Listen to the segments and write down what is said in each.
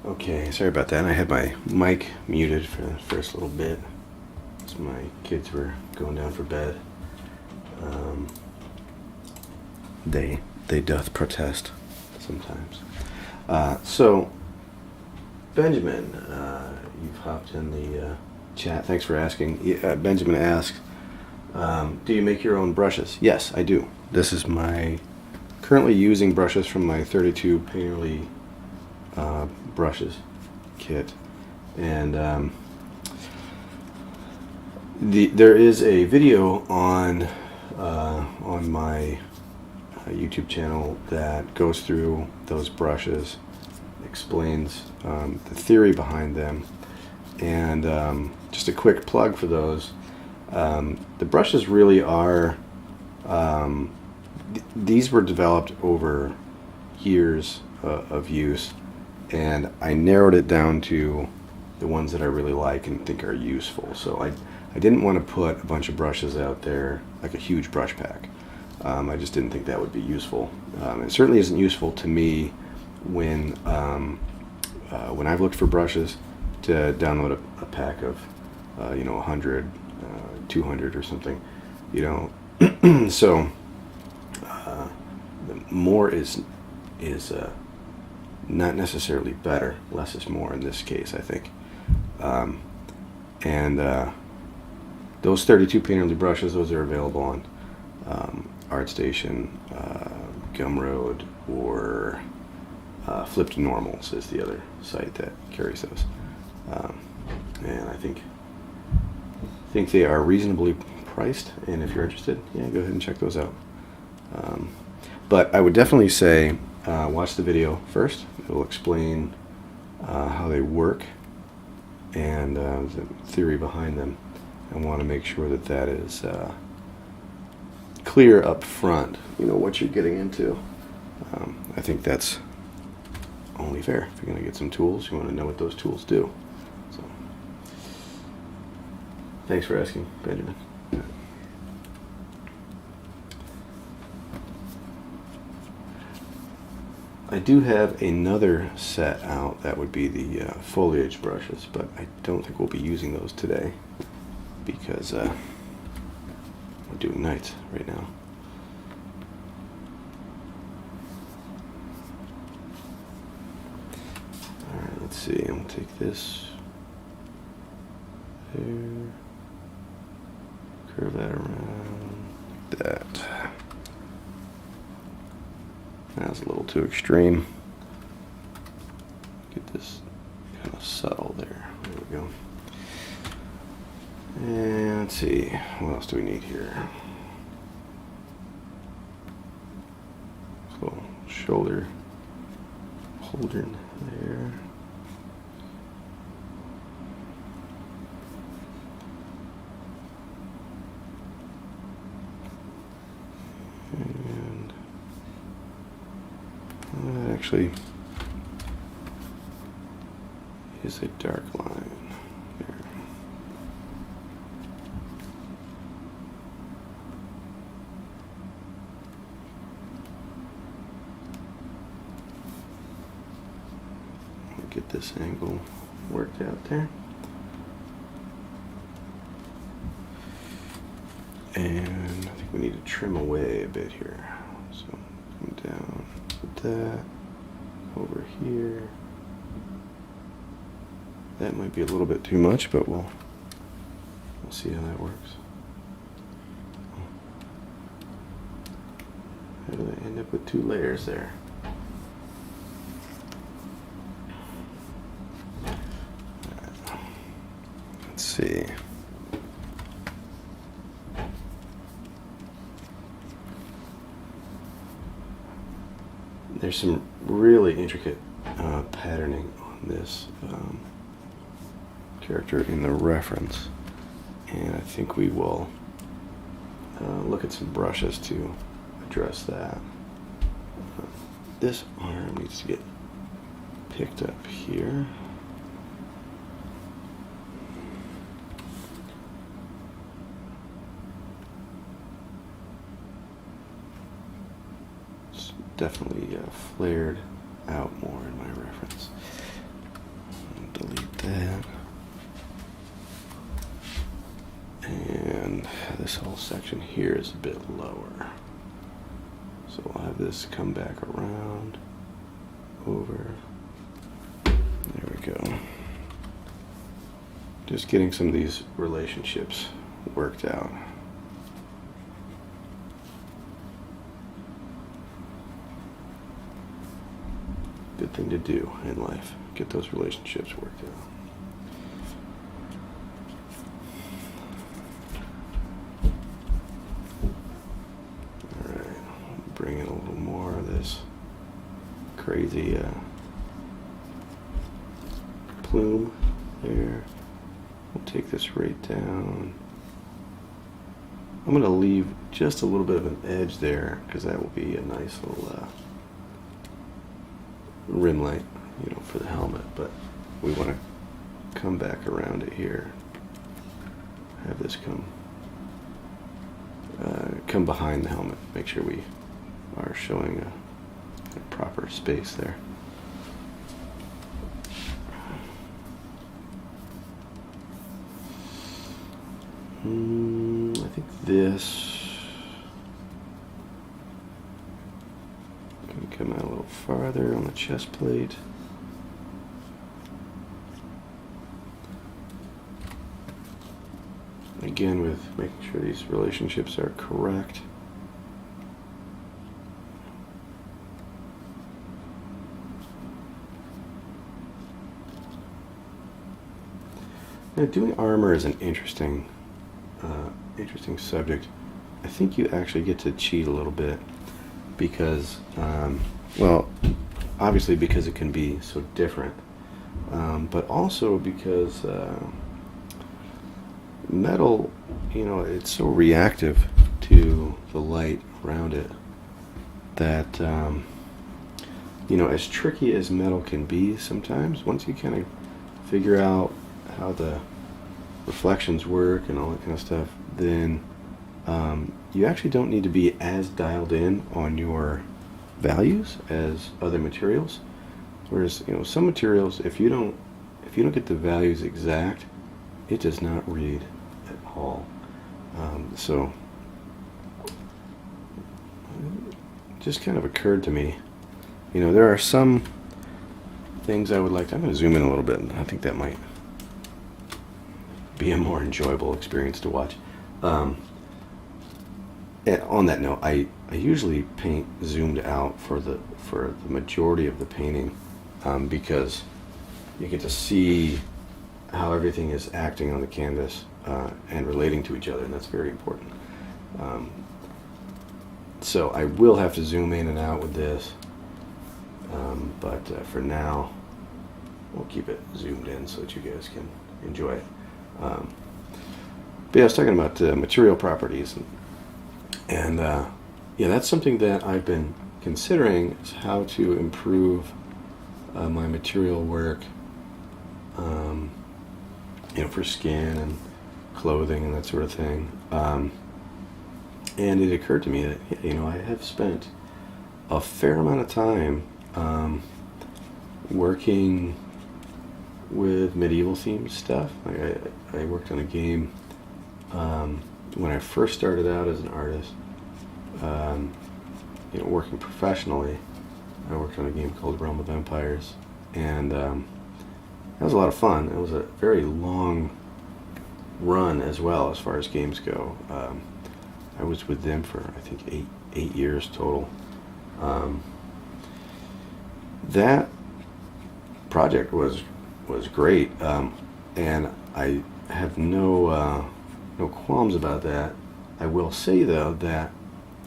Okay, sorry about that. I had my mic muted for the first little bit as my kids were going down for bed. They doth protest sometimes. So, Benjamin, you've hopped in the chat. Thanks for asking. Benjamin asks, do you make your own brushes? Yes, I do. This is my currently using brushes from my 32 Painterly brushes kit, and there is a video on my YouTube channel that goes through those brushes, explains the theory behind them, and just a quick plug for those. The brushes really are these were developed over years of use, and I narrowed it down to the ones that I really like and think are useful. So I didn't want to put a bunch of brushes out there, like a huge brush pack. I just didn't think that would be useful. It certainly isn't useful to me when I've looked for brushes to download a pack of 100, 200 or something, so more is not necessarily better. Less is more in this case, I think. And those 32 Painterly brushes, those are available on ArtStation, Gumroad, or Flipped Normals is the other site that carries those. And I think they are reasonably priced, and if you're interested, yeah, go ahead and check those out. But I would definitely say watch the video first. It will explain how they work and the theory behind them. I want to make sure that is clear up front, what you're getting into. I think that's only fair. If you're going to get some tools, you want to know what those tools do. So, thanks for asking, Benjamin. I do have another set out that would be the foliage brushes, but I don't think we'll be using those today because we're doing nights right now. Alright, let's see. I'm going to take this there, curve that around like that. That was a little too extreme. Get this kind of subtle there. There we go. And let's see, what else do we need here? So, shoulder holder there. And actually is a dark line there. Get this angle worked out there. And I think we need to trim away a bit here. So come down with that over here. That might be a little bit too much, but we'll see how that works. How do I end up with two layers there? Let's see. There's some really intricate patterning on this character in the reference, and I think we will look at some brushes to address that. This arm needs to get picked up here. It's definitely flared out more in my reference. delete that. And this whole section here is a bit lower. So we'll have this come back around, over. There we go. Just getting some of these relationships worked out. Good thing to do in life. Get those relationships worked out. Alright, bring in a little more of this crazy plume there. We'll take this right down. I'm going to leave just a little bit of an edge there because that will be a nice little rim light, you know, for the helmet. But we want to come back around it here. Have this come behind the helmet. Make sure we are showing a proper space there. I think this can come out a little farther on the chest plate. Again, with making sure these relationships are correct. Now, doing armor is an interesting subject. I think you actually get to cheat a little bit because, well, obviously because it can be so different, but also because metal, you know, it's so reactive to the light around it that, you know, as tricky as metal can be sometimes, once you kind of figure out how the reflections work and all that kind of stuff, then you actually don't need to be as dialed in on your values as other materials. Whereas, you know, some materials, if you don't get the values exact, it does not read at all. So it just kind of occurred to me, you know, there are some things I would like to, I'm going to zoom in a little bit, and I think that might be a more enjoyable experience to watch. And on that note, I usually paint zoomed out for the majority of the painting, because you get to see how everything is acting on the canvas and relating to each other, and that's very important. So I will have to zoom in and out with this, but for now, we'll keep it zoomed in so that you guys can enjoy it. But yeah, I was talking about material properties, and yeah, that's something that I've been considering, is how to improve my material work, you know, for skin and clothing and that sort of thing. And it occurred to me that, you know, I have spent a fair amount of time working with medieval themed stuff. Like I worked on a game when I first started out as an artist, you know, working professionally. I worked on a game called Realm of Empires, and that was a lot of fun. It was a very long run as well as far as games go. I was with them for, I think, eight years total. That project was great, and I have no qualms about that. I will say, though, that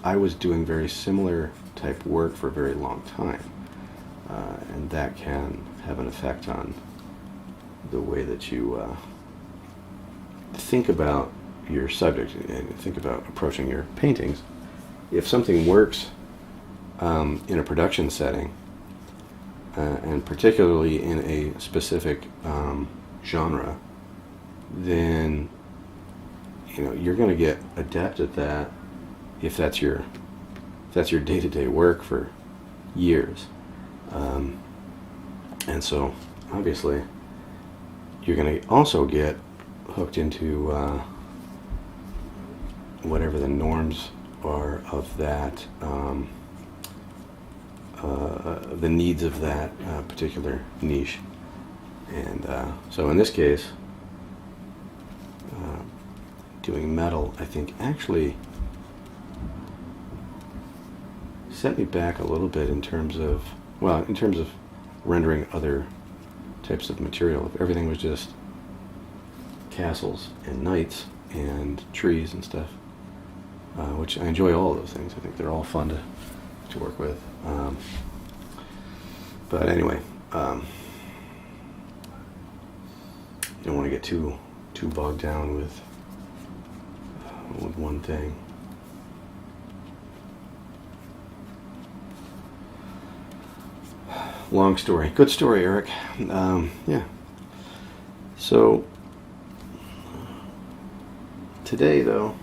I was doing very similar type work for a very long time, and that can have an effect on the way that you think about your subject and think about approaching your paintings. If something works in a production setting, and particularly in a specific genre, then, you know, you're going to get adept at that if that's your day-to-day work for years. And so obviously you're going to also get hooked into whatever the norms are of that, the needs of that particular niche. And so in this case, doing metal, I think, actually set me back a little bit in terms of, well, in terms of rendering other types of material. If everything was just castles and knights and trees and stuff, which I enjoy all of those things. I think they're all fun to work with. But anyway, you don't want to get too bogged down with one thing. Long story. Good story, Eric. Yeah. So today, though,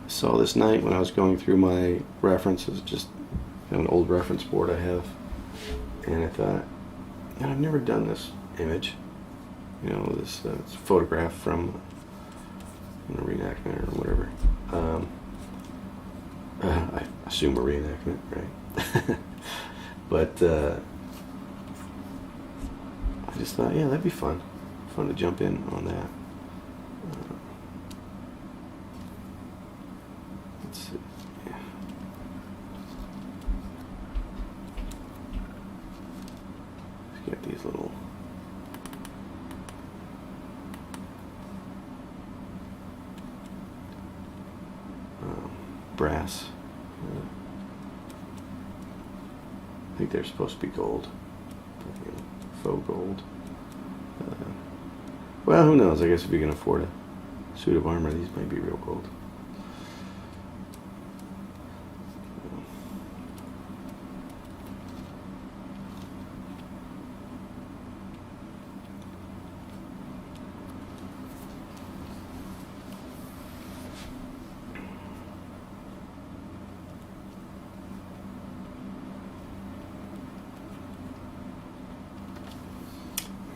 I saw this night when I was going through my references, just an old reference board I have, and I thought, I've never done this image. This photograph from a reenactment or whatever. I assume a reenactment, right? But I just thought, yeah, that'd be fun to jump in on that. Let's see. Yeah. Let's get these little brass. I think they're supposed to be gold. Faux gold. Well, who knows? I guess if you can afford a suit of armor, these might be real gold.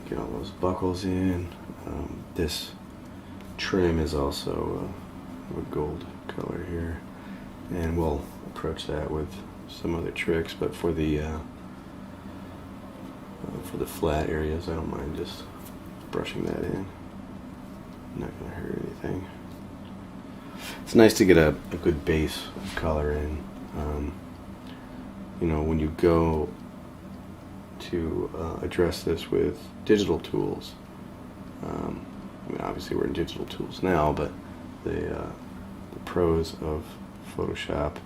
Get all those buckles in. This trim is also a gold color here, and we'll approach that with some other tricks. But for the flat areas, I don't mind just brushing that in. Not going to hurt anything. It's nice to get a good base of color in. When you go to address this with digital tools. Obviously we're in digital tools now, but the pros of Photoshop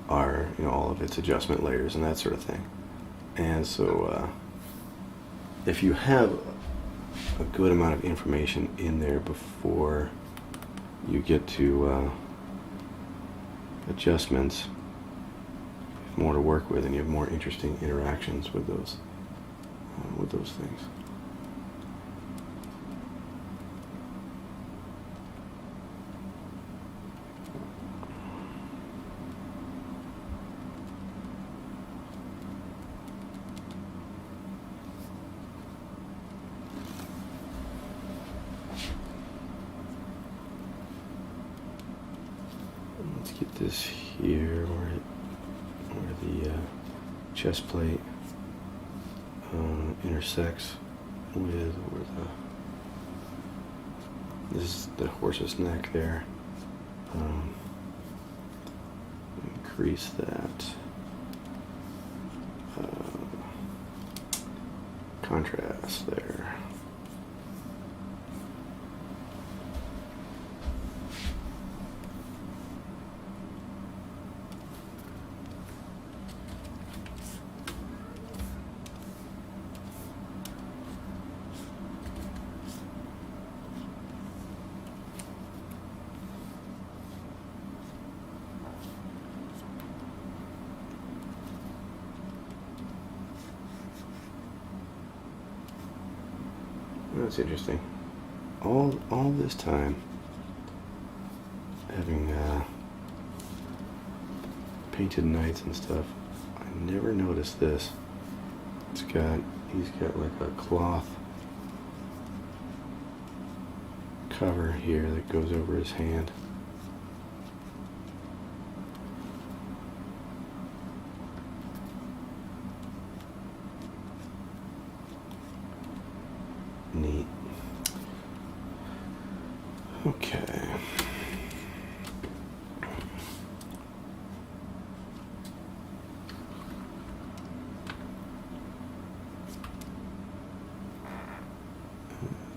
are all of its adjustment layers and that sort of thing. And so if you have a good amount of information in there before you get to adjustments, more to work with, and you have more interesting interactions with those things. Let's get this here where the chest plate intersects with where this is the horse's neck there. Increase that contrast there. That's interesting. All this time, having painted knights and stuff, I never noticed this. He's got like a cloth cover here that goes over his hand. Neat. Okay.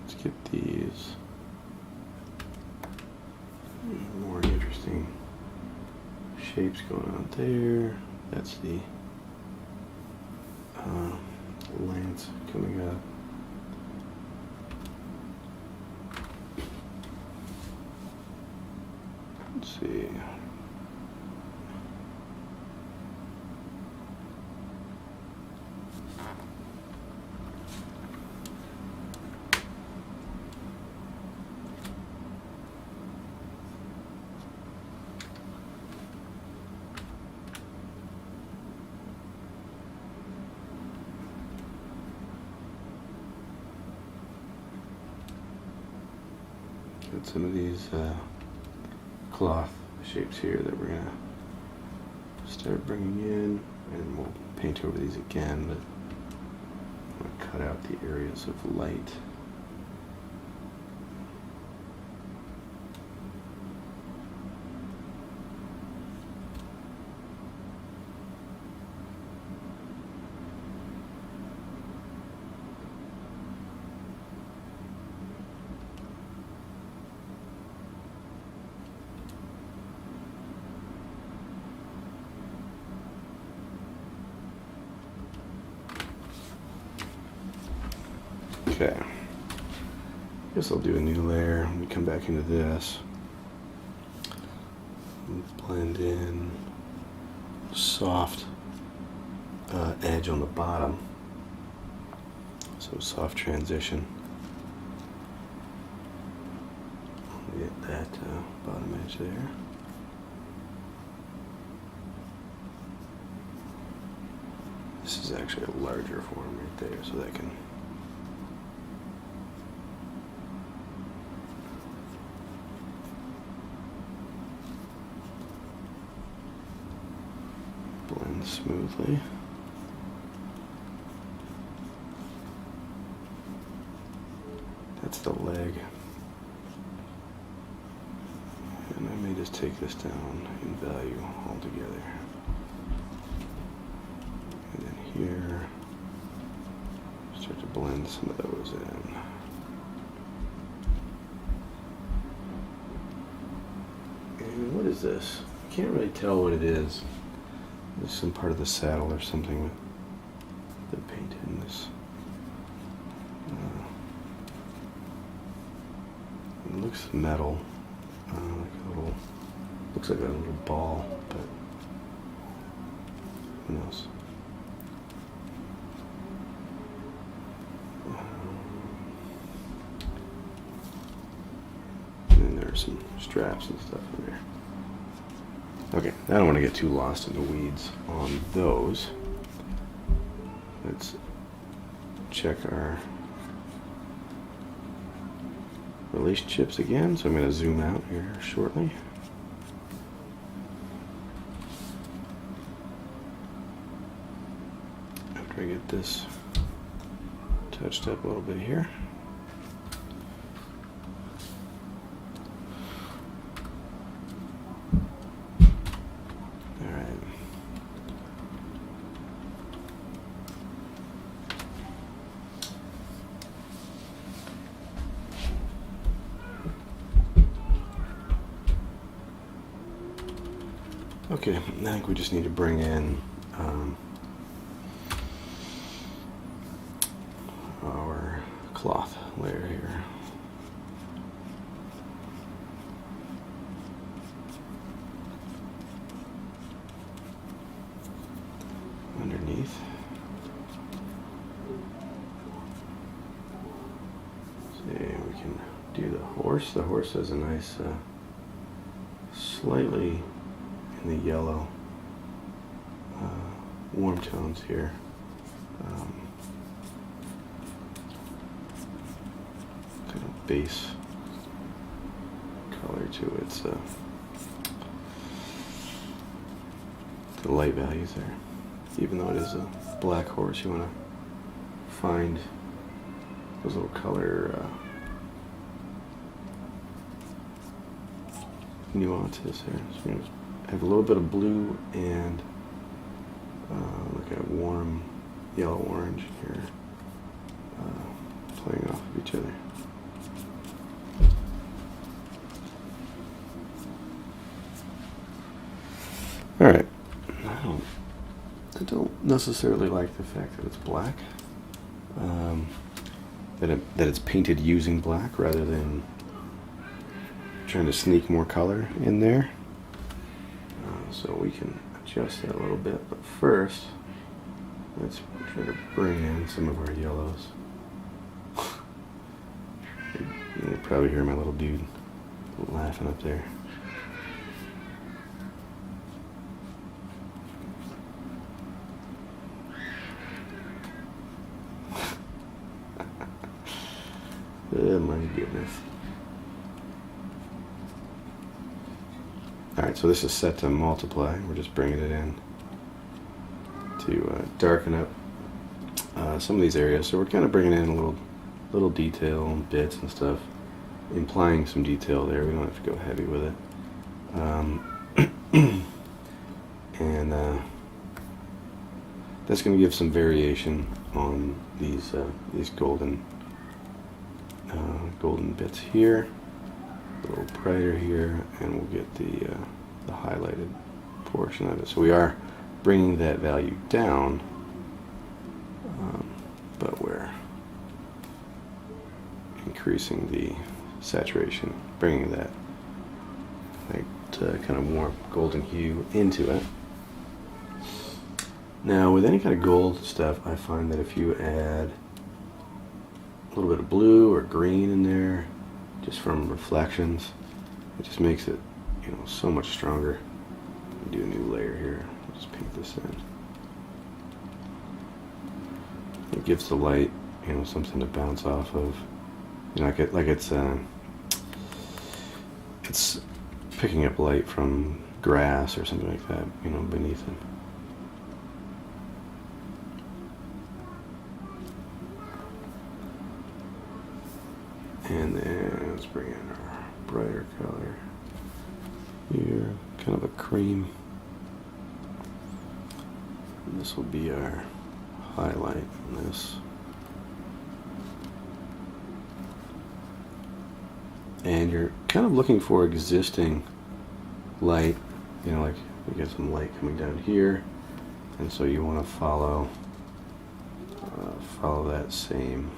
Let's get these more interesting shapes going on there. That's the lance coming up. Let's see. Got some of these cloth shapes here that we're gonna start bringing in, and we'll paint over these again, but I'm gonna cut out the areas of light. Okay, guess I'll do a new layer. Let me come back into this. Blend in soft edge on the bottom. So soft transition. Get that bottom edge there. This is actually a larger form right there, so that can blend smoothly. That's the leg. And I may just take this down in value altogether. And then here, start to blend some of those in. And what is this? I can't really tell what it is. There's some part of the saddle or something with the paint in this. It looks metal, like a little, looks like a little ball, but who knows? And then there are some straps and stuff in there. Okay, I don't want to get too lost in the weeds on those. Let's check our relationships again. So I'm going to zoom out here shortly. After I get this touched up a little bit here. Okay, I think we just need to bring in our cloth layer here. Underneath. See, we can do the horse. The horse has a nice, slightly in the yellow warm tones here. kind of base color to its the light values there. Even though it is a black horse, you want to find those little color nuances there. So we're going to have a little bit of blue and like a warm yellow orange here, playing off of each other. All right. I don't necessarily like the fact that it's black. That it's painted using black rather than trying to sneak more color in there. So we can adjust that a little bit, but first let's try to bring in some of our yellows. You can probably hear my little dude laughing up there. Oh my goodness. Alright, so this is set to multiply. We're just bringing it in to darken up some of these areas. So we're kind of bringing in a little detail and bits and stuff, implying some detail there. We don't have to go heavy with it. And that's going to give some variation on these golden bits here, a little brighter here, and we'll get the highlighted portion of it. So we are bringing that value down, but we're increasing the saturation, bringing that kind of warm golden hue into it. Now with any kind of gold stuff, I find that if you add a little bit of blue or green in there, just from reflections, it just makes it, so much stronger. Do a new layer here. I'll just paint this in. It gives the light, something to bounce off of. Like it's picking up light from grass or something like that, beneath it. And then let's bring in our brighter color here, kind of a cream. And this will be our highlight in this. And you're kind of looking for existing light, like we get some light coming down here, and so you want to follow that same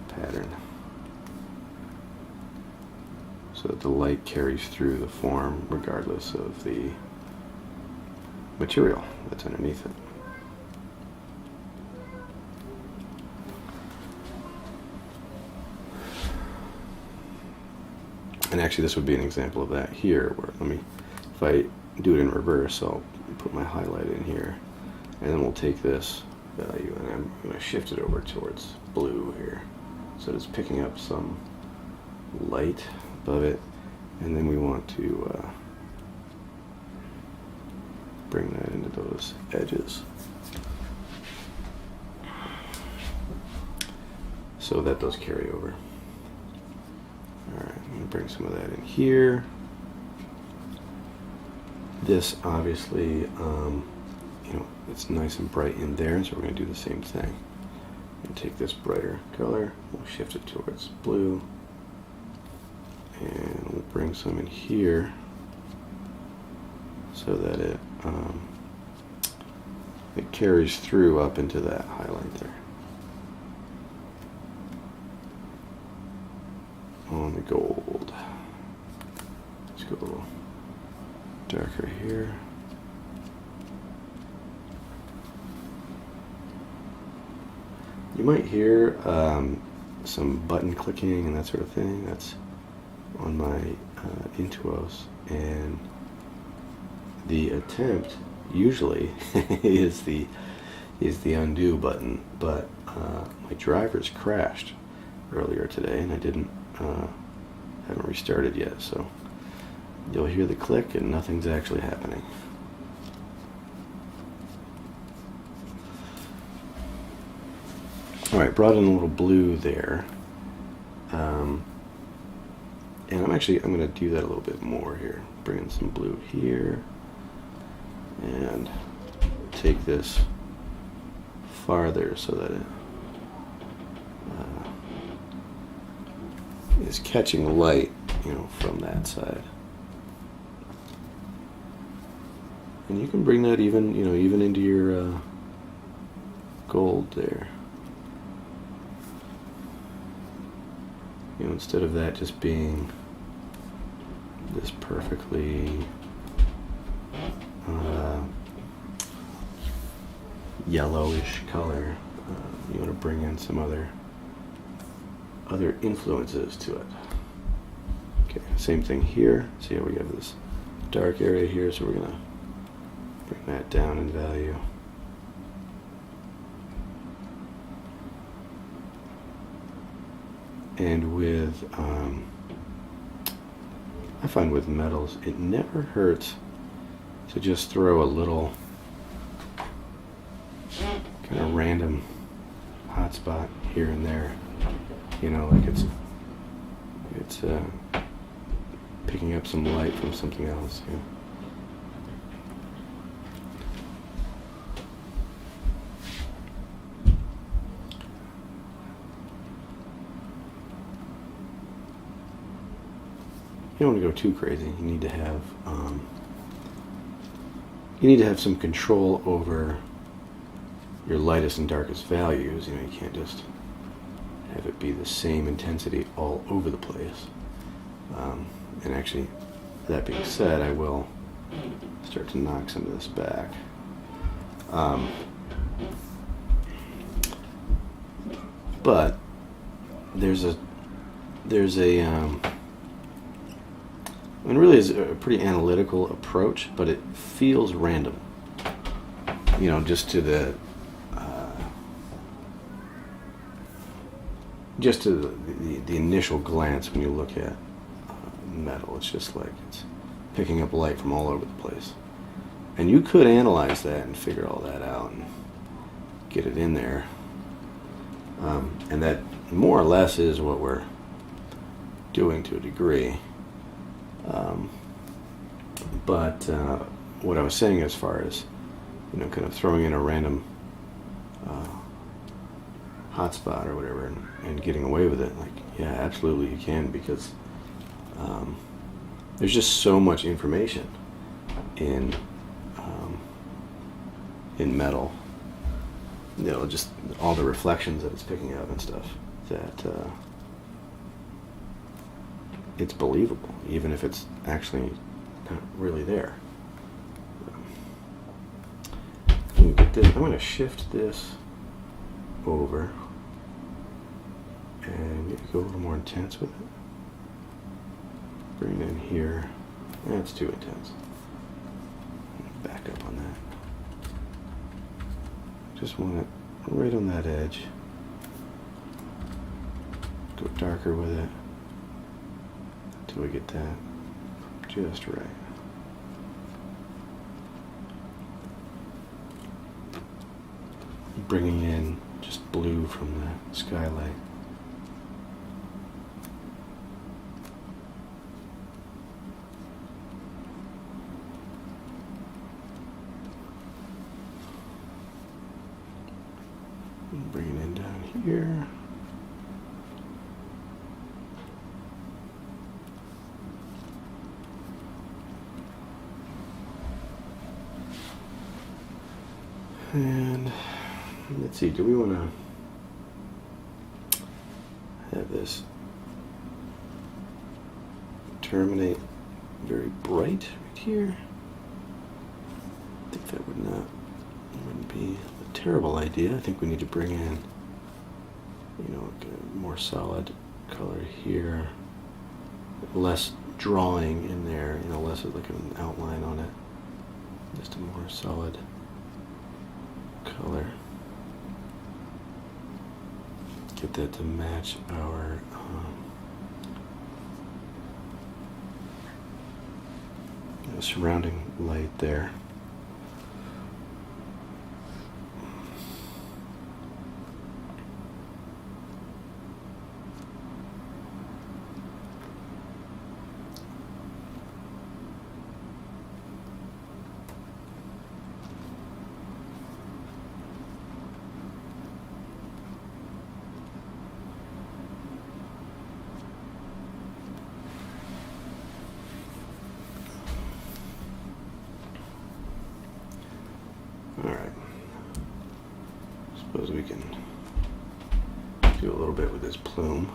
pattern, so that the light carries through the form regardless of the material that's underneath it. And actually this would be an example of that here, where if I do it in reverse, I'll put my highlight in here, and then we'll take this value and I'm going to shift it over towards blue here. So it's picking up some light above it, and then we want to bring that into those edges so that those carry over. Alright, I'm going to bring some of that in here. This obviously, it's nice and bright in there, so we're going to do the same thing. And take this brighter color, we'll shift it towards blue, and we'll bring some in here so that it carries through up into that highlight there on the gold. Let's go a little darker here. You might hear some button clicking and that sort of thing. That's on my Intuos, and the attempt usually is the is the undo button, but my drivers crashed earlier today, and I haven't restarted yet, so you'll hear the click and nothing's actually happening. Alright, brought in a little blue there. And I'm going to do that a little bit more here. Bring in some blue here. And take this farther so that it is catching light, from that side. And you can bring that even into your gold there. Instead of that just being this perfectly yellowish color, you want to bring in some other influences to it. Okay, same thing here. See how we have this dark area here, so we're going to bring that down in value. And with, I find with metals, it never hurts to just throw a little kind of random hotspot here and there. Like it's picking up some light from something else. You don't want to go too crazy. You need to have some control over your lightest and darkest values. You can't just have it be the same intensity all over the place. And actually, that being said, I will start to knock some of this back. But there's a it really is a pretty analytical approach, but it feels random. Just to the initial glance when you look at metal. It's just like it's picking up light from all over the place. And you could analyze that and figure all that out and get it in there. And that more or less is what we're doing to a degree. But what I was saying as far as, kind of throwing in a random hotspot or whatever and getting away with it, like, yeah, absolutely you can, because there's just so much information in metal, just all the reflections that it's picking up and stuff, that it's believable, even if it's actually not really there. I'm going to shift this over and go a little more intense with it. Bring it in here. That's too intense. Back up on that. Just want it right on that edge. Go darker with it until we get that just right. Bringing in just blue from the skylight. Bring it in down here. And let's see, do we want to have this terminate very bright right here? I think that wouldn't be a terrible idea. I think we need to bring in, a more solid color here, less drawing in there, less of like an outline on it, just a more solid color. get that to match our surrounding light there. Alright, suppose we can do a little bit with this plume.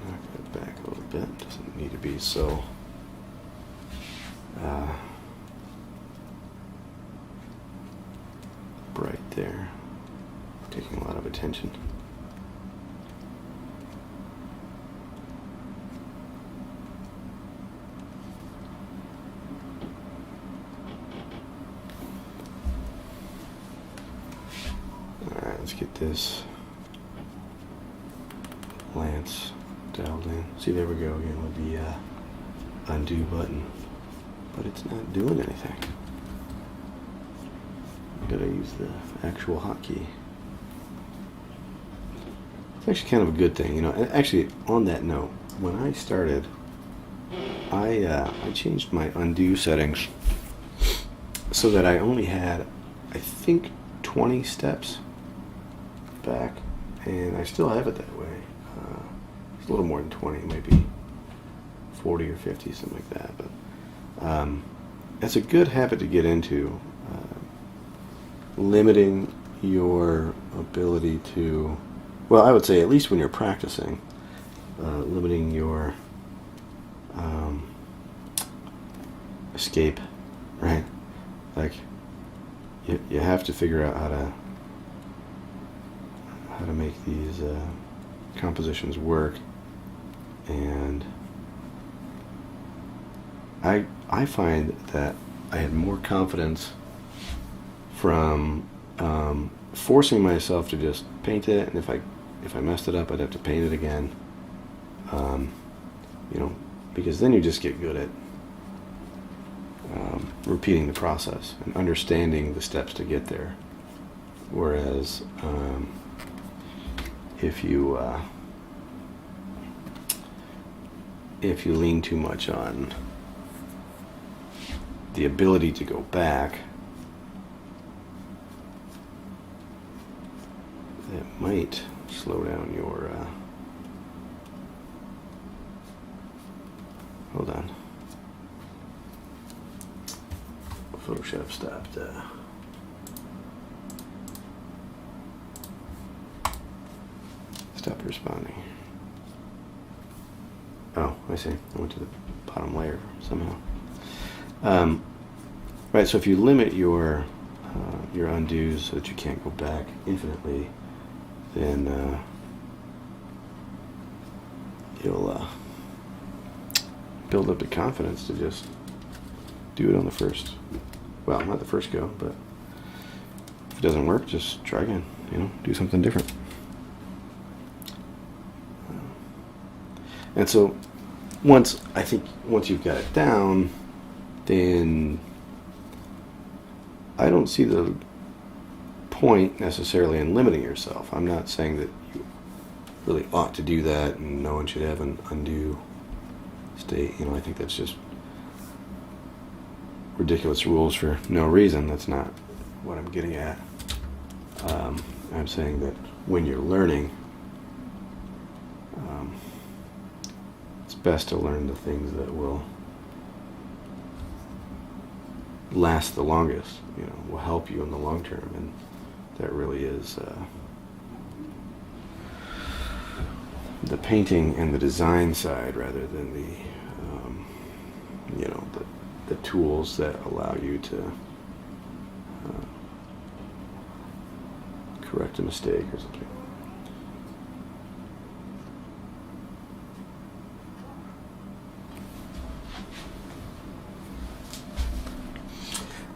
Knock that back a little bit, doesn't need to be so bright there. Taking a lot of attention. Alright, let's get this lance dialed in. See, there we go again with the undo button. But it's not doing anything. Gotta use the actual hotkey. It's actually kind of a good thing, you know. Actually, on that note, when I started, I changed my undo settings so that I only had, I think, 20 steps back, and I still have it that way. It's a little more than 20, maybe 40 or 50, something like that. But that's a good habit to get into, limiting your ability to. Well, I would say at least when you're practicing, limiting your escape, right? Like, you have to figure out how to make these compositions work, and I find that I had more confidence from forcing myself to just paint it, and if I messed it up, I'd have to paint it again. You know, because then you just get good at repeating the process and understanding the steps to get there. Whereas if you lean too much on the ability to go back, that might slow down your hold on. Photoshop stopped responding. Oh, I see. I went to the bottom layer somehow. Right, so if you limit your undos so that you can't go back infinitely, then you'll build up the confidence to just do it on the first, well, not the first go, but if it doesn't work, just try again, you know, do something different. And so once you've got it down, then I don't see the point necessarily in limiting yourself. I'm not saying that you really ought to do that and no one should have an undo state. You know, I think that's just ridiculous rules for no reason. That's not what I'm getting at. I'm saying that when you're learning, it's best to learn the things that will last the longest, you know, will help you in the long term, and that really is the painting and the design side rather than the you know, the tools that allow you to correct a mistake or something.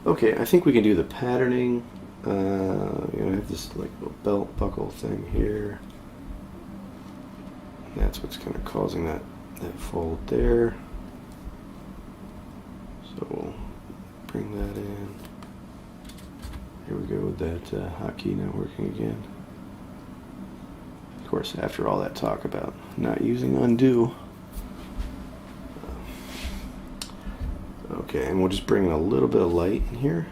Okay, I think we can do the patterning. You know, I have this like little belt buckle thing here. And that's what's kind of causing that fold there. So we'll bring that in. Here we go with that hotkey not working again. Of course, after all that talk about not using undo. Okay, and we'll just bring in a little bit of light in here.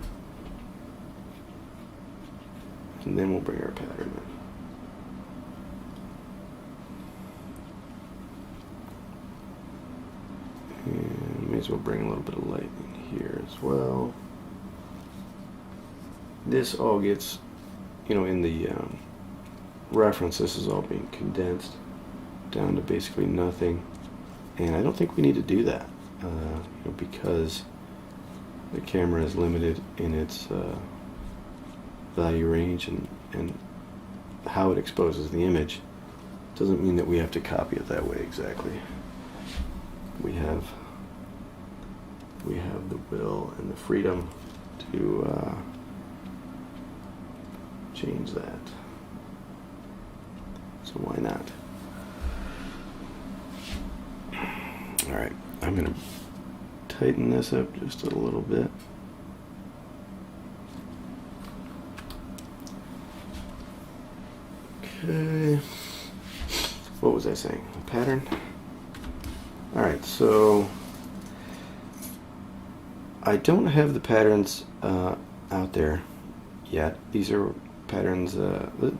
And then we'll bring our pattern in. And may as well bring a little bit of light in here as well. This all gets, you know, in the reference, this is all being condensed down to basically nothing. And I don't think we need to do that, you know, because the camera is limited in its value range and how it exposes the image. Doesn't mean that we have to copy it that way exactly. We have the will and the freedom to change that. So why not? All right, I'm gonna tighten this up just a little bit. Okay, what was I saying? A pattern? All right, so I don't have the patterns out there yet. These are patterns.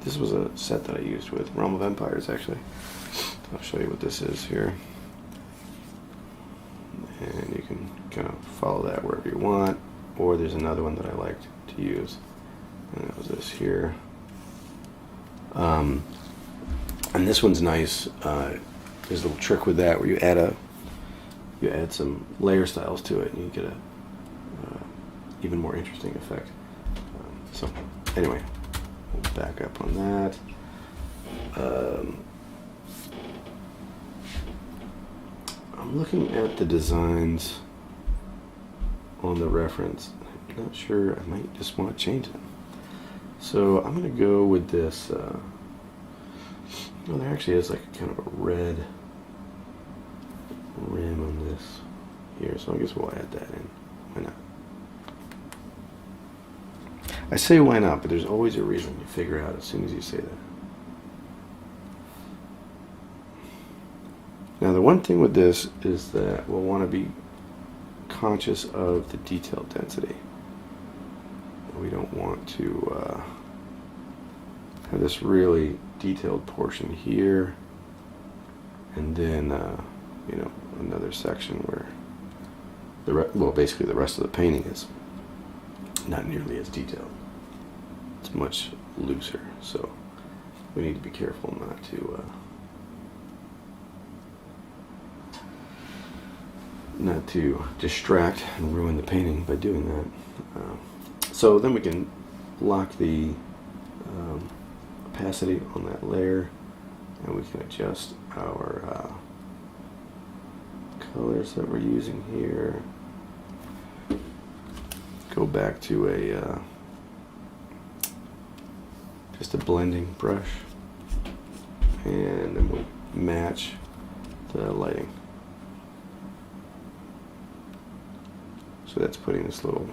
This was a set that I used with Realm of Empires, actually. I'll show you what this is here. And you can kind of follow that wherever you want. Or there's another one that I liked to use. And that was this here. And this one's nice. There's a little trick with that where you add some layer styles to it and you get a even more interesting effect. So anyway, we'll back up on that. I'm looking at the designs on the reference. I'm not sure, I might just want to change them. So I'm going to go with this. Well, there actually is like a kind of a red rim on this here, so I guess we'll add that in. Why not? I say why not, but there's always a reason you figure out as soon as you say that. Now the one thing with this is that we'll want to be conscious of the detail density. We don't want to have this really detailed portion here and then you know, another section where well, basically the rest of the painting is not nearly as detailed. It's much looser, so we need to be careful not to distract and ruin the painting by doing that. So then we can lock the opacity on that layer, and we can adjust our colors that we're using here. Go back to just a blending brush, and then we'll match the lighting. So that's putting this little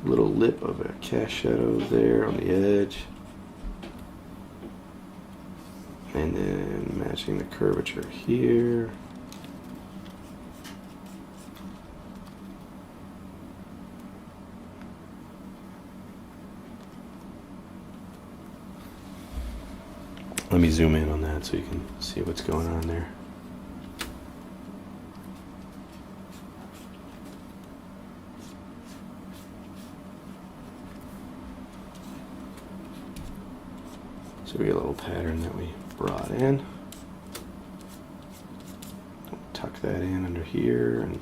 lip of a cast shadow there on the edge, and then matching the curvature here. Let me zoom in on that so you can see what's going on there. So we get a little pattern that we brought in. Tuck that in under here and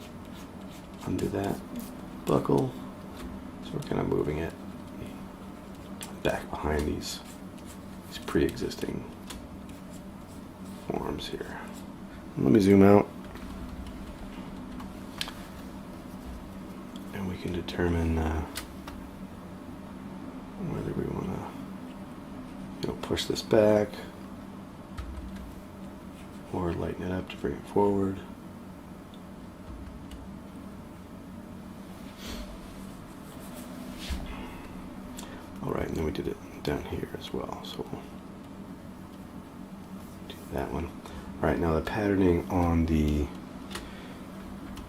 under that buckle. So we're kind of moving it back behind these pre-existing forms here. Let me zoom out, and we can determine whether we want to push this back or lighten it up to bring it forward. Alright, and then we did it down here as well, so we'll do that one. Alright, now the patterning on the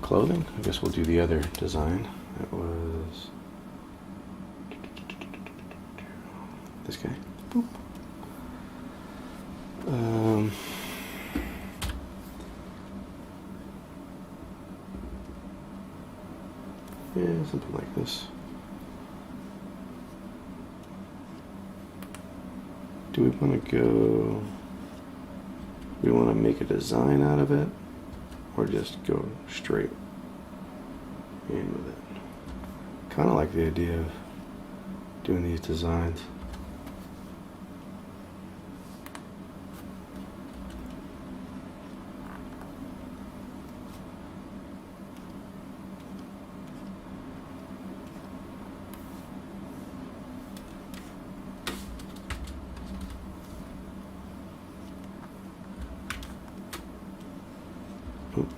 clothing, I guess we'll do the other design. That was this guy. Boop. Yeah, something like this. Do we want to go, we want to make a design out of it, or just go straight in with it? Kind of like the idea of doing these designs.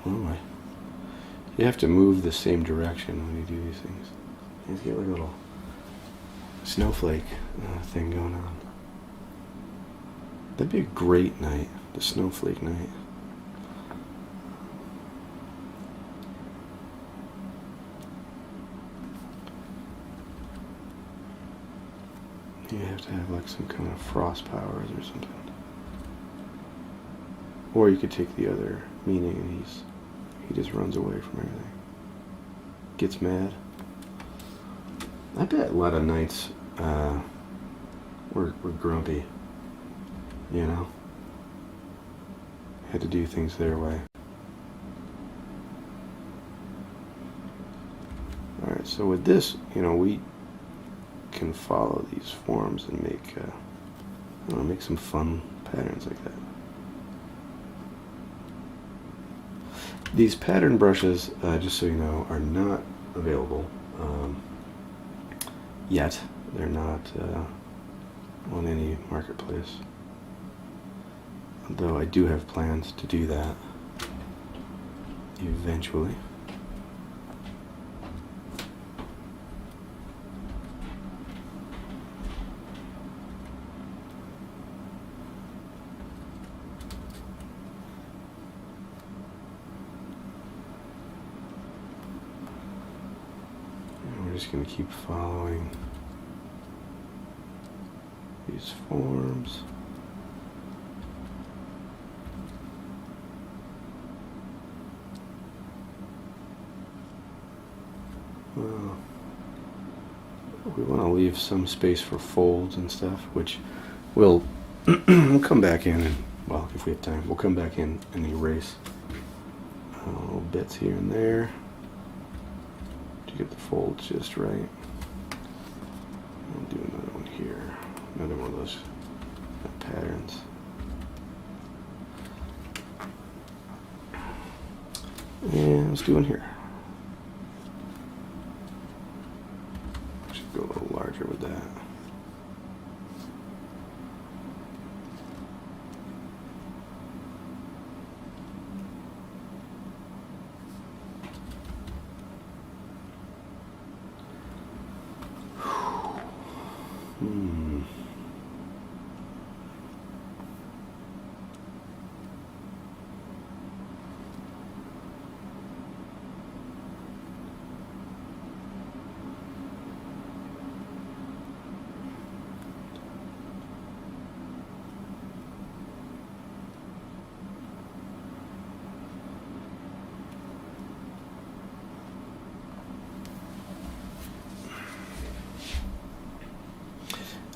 Oh, you have to move the same direction when you do these things. You get like a little snowflake thing going on. That'd be a great night, the snowflake night. You have to have like some kind of frost powers or something. Or you could take the other meaning and he just runs away from everything. Gets mad. I bet a lot of nights we're grumpy, you know? Had to do things their way. Alright, so with this, we can follow these forms and make some fun patterns like that. These pattern brushes, just so you know, are not available yet. They're not on any marketplace. Though I do have plans to do that eventually. Just going to keep following these forms. Well, we want to leave some space for folds and stuff, which we'll come back in and, well, if we have time, we'll come back in and erase little bits here and there. Get the folds just right. I'll do another one here. Another one of those patterns. And let's do one here. Should go a little larger with that.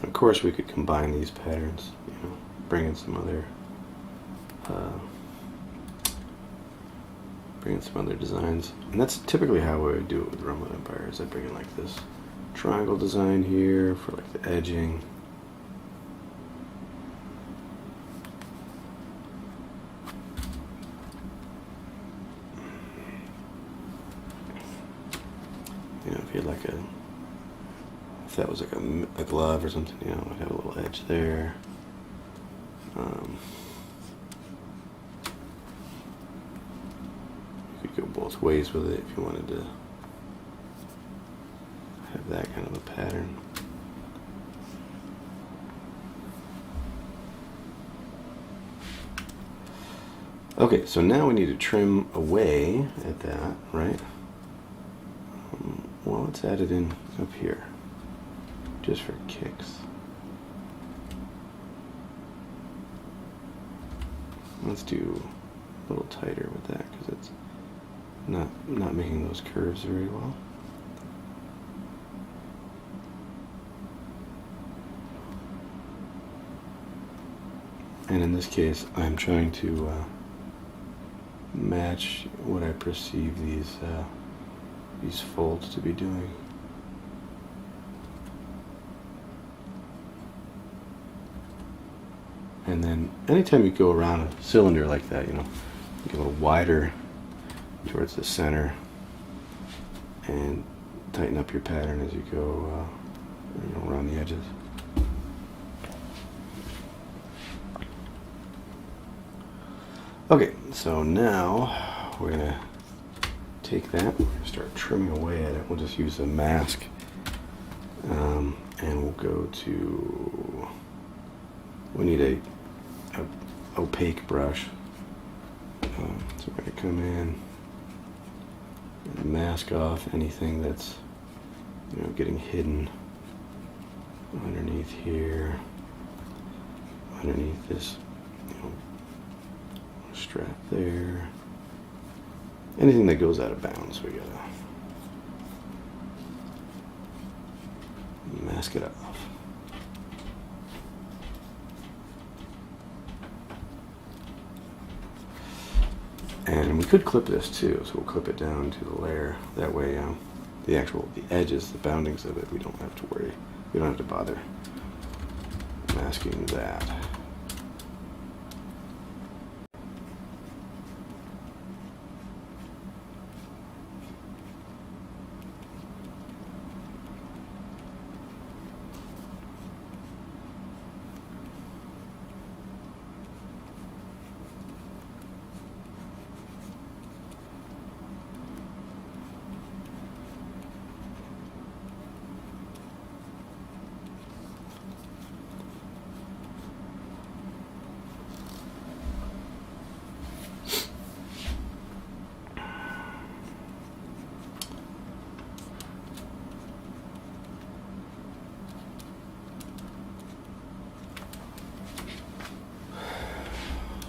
Of course, we could combine these patterns, bring in some other designs, and that's typically how I would do it with Rumble Empire. Is I bring in like this triangle design here for like the edging. You know, if you had like if that was like a glove or something, you know, it would have a little edge there. You could go both ways with it if you wanted to have that kind of a pattern. Okay, so now we need to trim away at that, right? Well, let's add it in up here, just for kicks. Let's do a little tighter with that because it's not making those curves very well. And in this case, I'm trying to match what I perceive these folds to be doing. And then anytime you go around a cylinder like that, you know, get a little wider towards the center and tighten up your pattern as you go you know, around the edges. Okay, so now we're gonna take that, we're gonna start trimming away at it. We'll just use a mask, and we'll go to, we need a opaque brush. So we're gonna come in and mask off anything that's, you know, getting hidden underneath here, underneath this, you know, strap there. Anything that goes out of bounds, we gotta mask it off. And we could clip this too, so we'll clip it down to the layer. That way, the edges, the boundings of it, we don't have to worry. We don't have to bother masking that.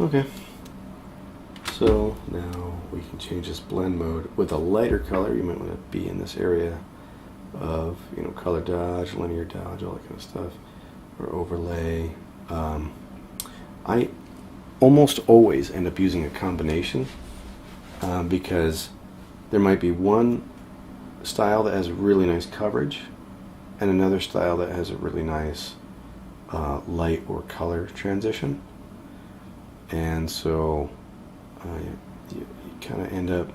Okay, so now we can change this blend mode. With a lighter color, you might want to be in this area of, you know, color dodge, linear dodge, all that kind of stuff, or overlay. I almost always end up using a combination because there might be one style that has really nice coverage and another style that has a really nice light or color transition. And so you kind of end up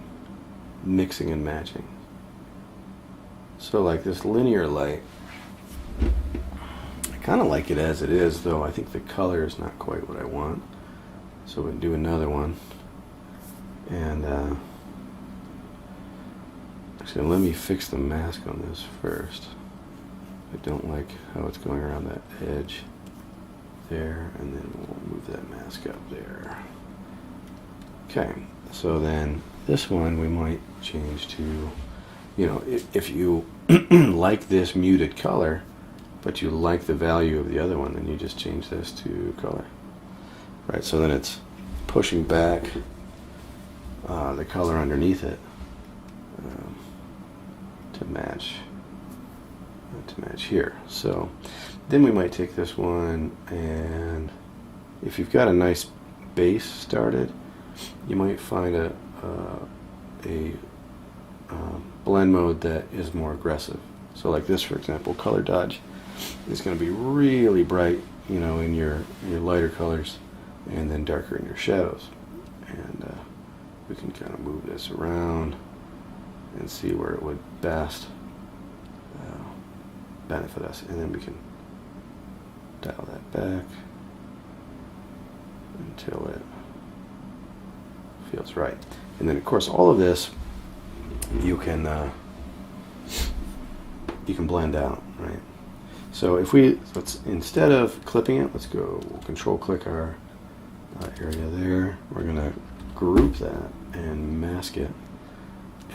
mixing and matching. So like this linear light, I kind of like it as it is, though I think the color is not quite what I want. So we'll do another one. And actually, let me fix the mask on this first. I don't like how it's going around that edge there, and then we'll move that mask up there. Okay, so then this one we might change to, you know, if you like this muted color, but you like the value of the other one, then you just change this to color. Right, so then it's pushing back the color underneath it to match here. So then we might take this one, and if you've got a nice base started, you might find a blend mode that is more aggressive. So like this, for example, color dodge is going to be really bright, you know, in your lighter colors, and then darker in your shadows. And we can kind of move this around and see where it would best benefit us. And then we can dial that back until it feels right. And then of course all of this you can blend out, right? So if let's instead of clipping it, let's go, we'll control click our area there. We're gonna group that and mask it.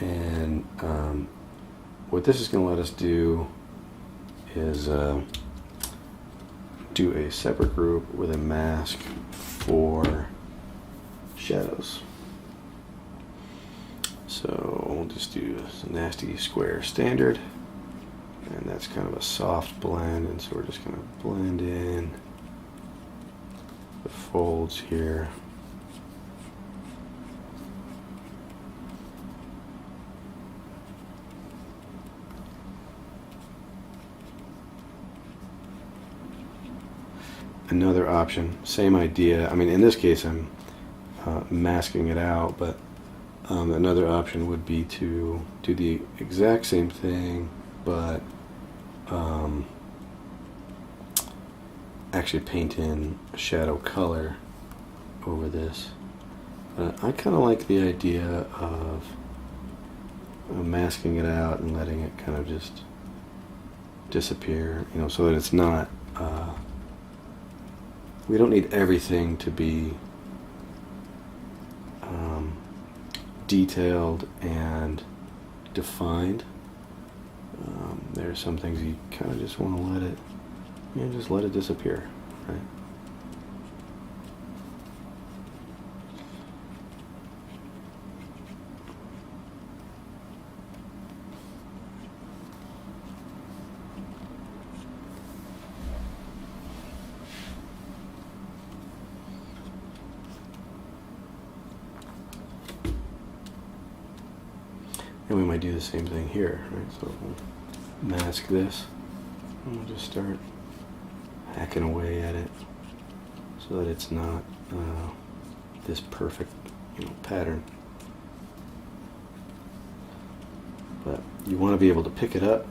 And what this is gonna let us do is do a separate group with a mask for shadows. So we'll just do a nasty square standard, and that's kind of a soft blend, and so we're just going to blend in the folds here. Another option, same idea. I mean, in this case I'm masking it out, but another option would be to do the exact same thing, but actually paint in a shadow color over this. I kind of like the idea of masking it out and letting it kind of just disappear, you know, so that it's not, we don't need everything to be detailed and defined. There are some things you kind of just want to let it, you know, just let it disappear, right? And we might do the same thing here, right? So we'll mask this, and we'll just start hacking away at it so that it's not this perfect, you know, pattern. But you want to be able to pick it up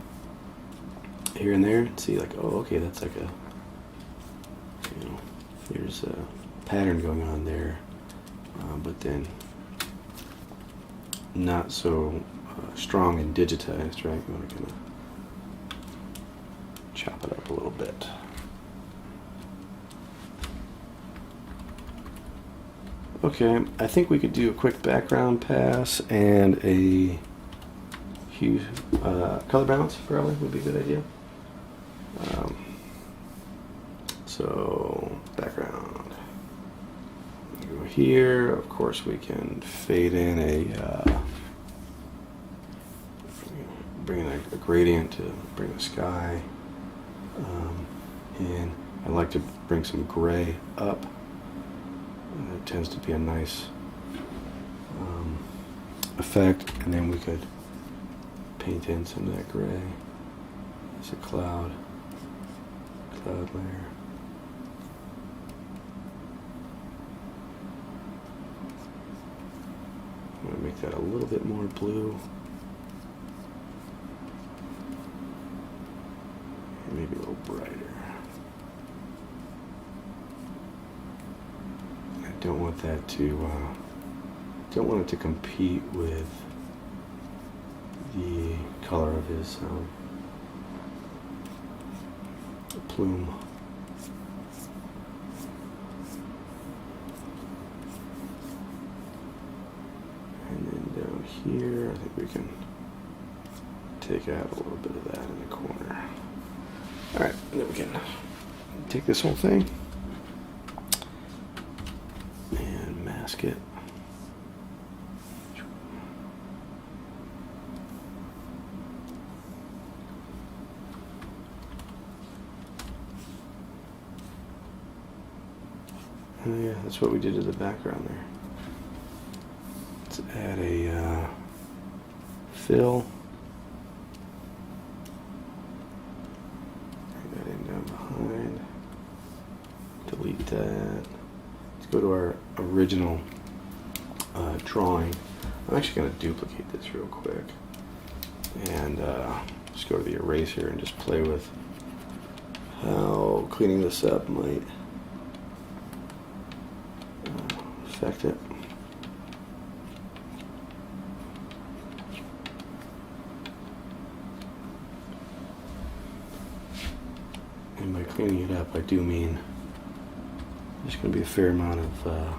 here and there and see, like, oh, okay, that's like a, you know, there's a pattern going on there, but then not so strong and digitized, right? You want to kind of chop it up a little bit. Okay, I think we could do a quick background pass and a hue, color balance probably would be a good idea. So background, go here. Of course, we can fade in a bring in a gradient to bring the sky in. I like to bring some gray up. It tends to be a nice effect, and then we could paint in some of that gray. It's a cloud layer. I'm going to make that a little bit more blue. Maybe a little brighter. I don't want that to, don't want it to compete with the color of his plume. And then down here, I think we can take out a little bit of that in the corner. All right, and then we can take this whole thing and mask it. Oh yeah, that's what we did to the background there. Let's add a fill. Delete that. Let's go to our original drawing. I'm actually going to duplicate this real quick and just go to the eraser and just play with how cleaning this up might affect it. And by cleaning it up, I do mean there's going to be a fair amount of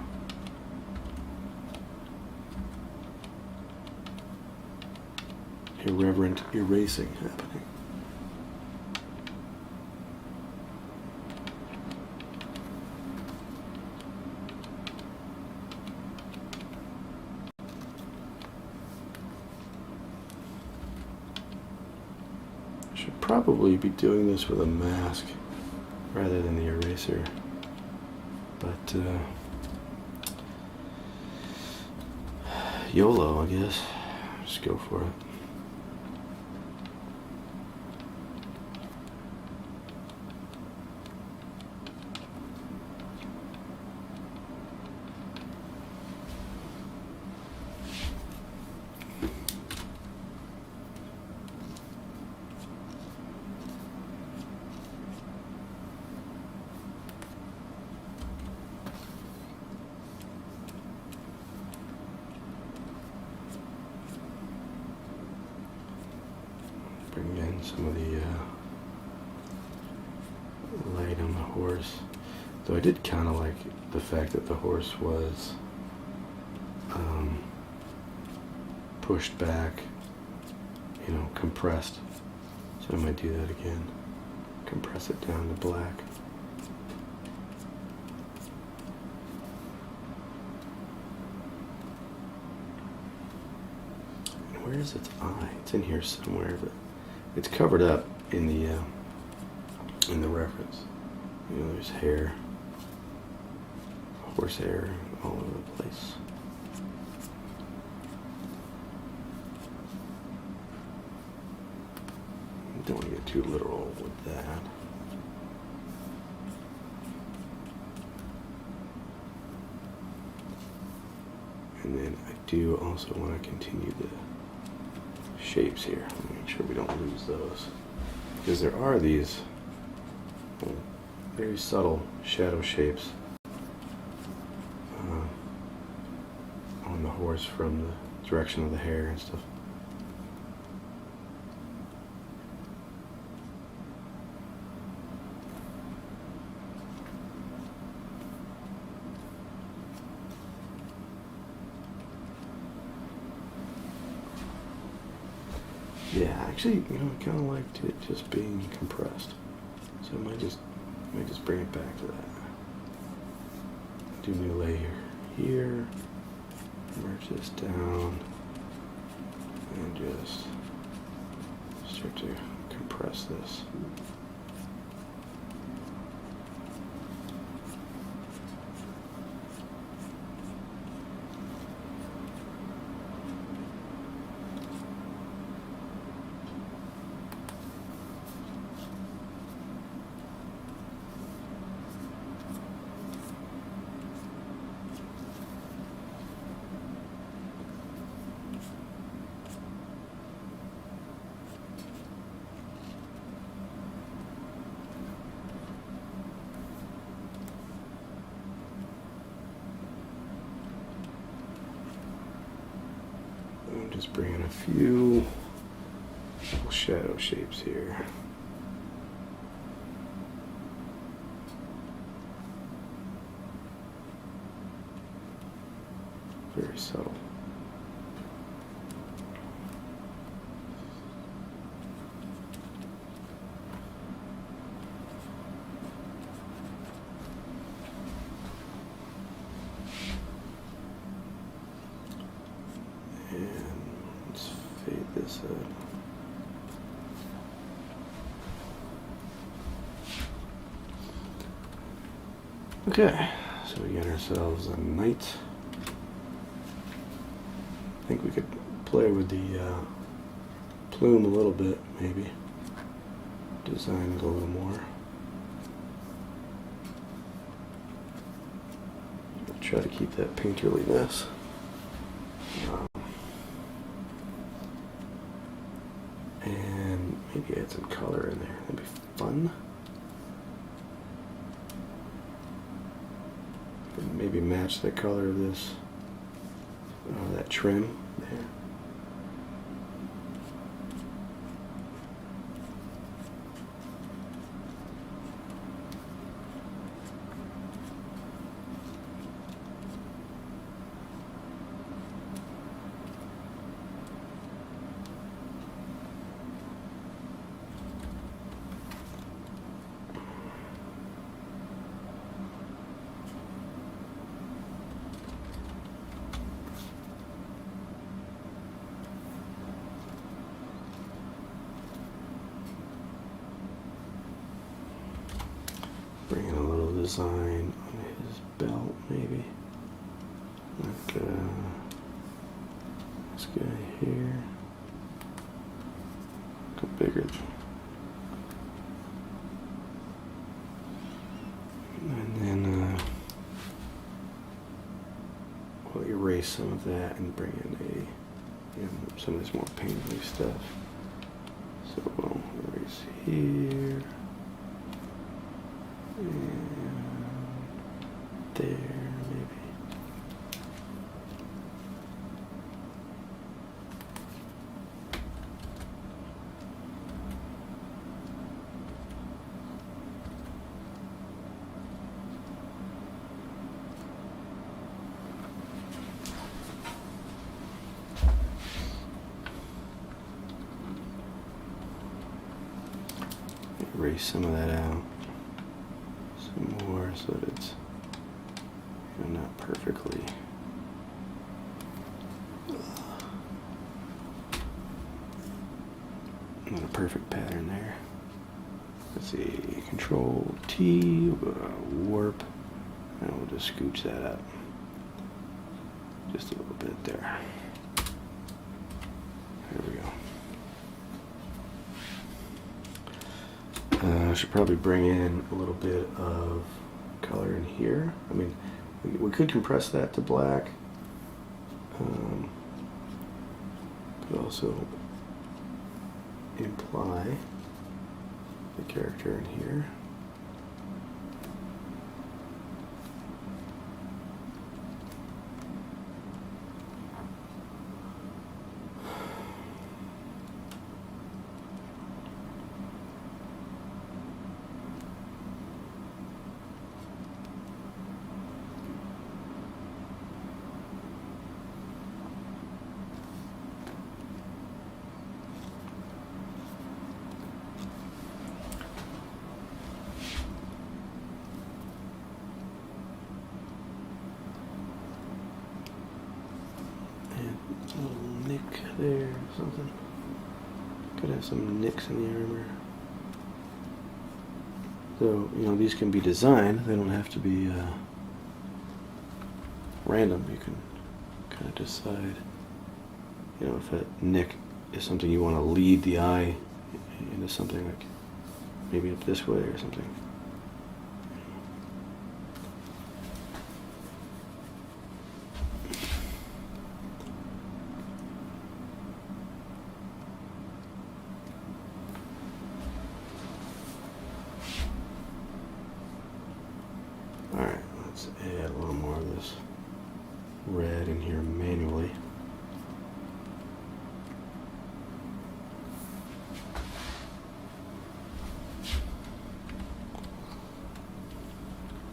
irreverent erasing happening. I should probably be doing this with a mask rather than the eraser, but YOLO, I guess. Just go for it. Bring in some of the light on the horse. Though I did kind of like the fact that the horse was pushed back, you know, compressed. So I might do that again. Compress it down to black. And where is its eye? It's in here somewhere, but it's covered up in the reference. You know, there's hair, horse hair all over the place. Don't want to get too literal with that. And then I do also want to continue the shapes here. Make sure we don't lose those, because there are these very subtle shadow shapes on the horse from the direction of the hair and stuff. Yeah, actually, you know, I kind of liked it just being compressed, so I might just bring it back to that. Do new layer here, merge this down, and just start to compress this. Just bring in a few little shadow shapes here. Very subtle. This okay, so we got ourselves a knight. I think we could play with the plume a little bit, maybe. Design it a little more. Try to keep that painterliness. And some color in there. That'd be fun. And maybe match the color of this, that trim there. Bring in a little design on his belt, maybe. Like this guy here. Go bigger. And then we'll erase some of that and bring in some of this more painterly stuff. So we'll erase here. And there, maybe. Erase some of that out. Some more so that it's not perfectly. Not a perfect pattern there. Let's see, Control T, warp, and we'll just scooch that up. Just a little bit there. There we go. I should probably bring in a little bit of color in here. I mean, we could compress that to black. Could also imply the character in here. A little nick there or something. Could have some nicks in the armor. So, these can be designed. They don't have to be random. You can kind of decide, if that nick is something you want to lead the eye into something like maybe up this way or something. Alright, let's add a little more of this red in here manually.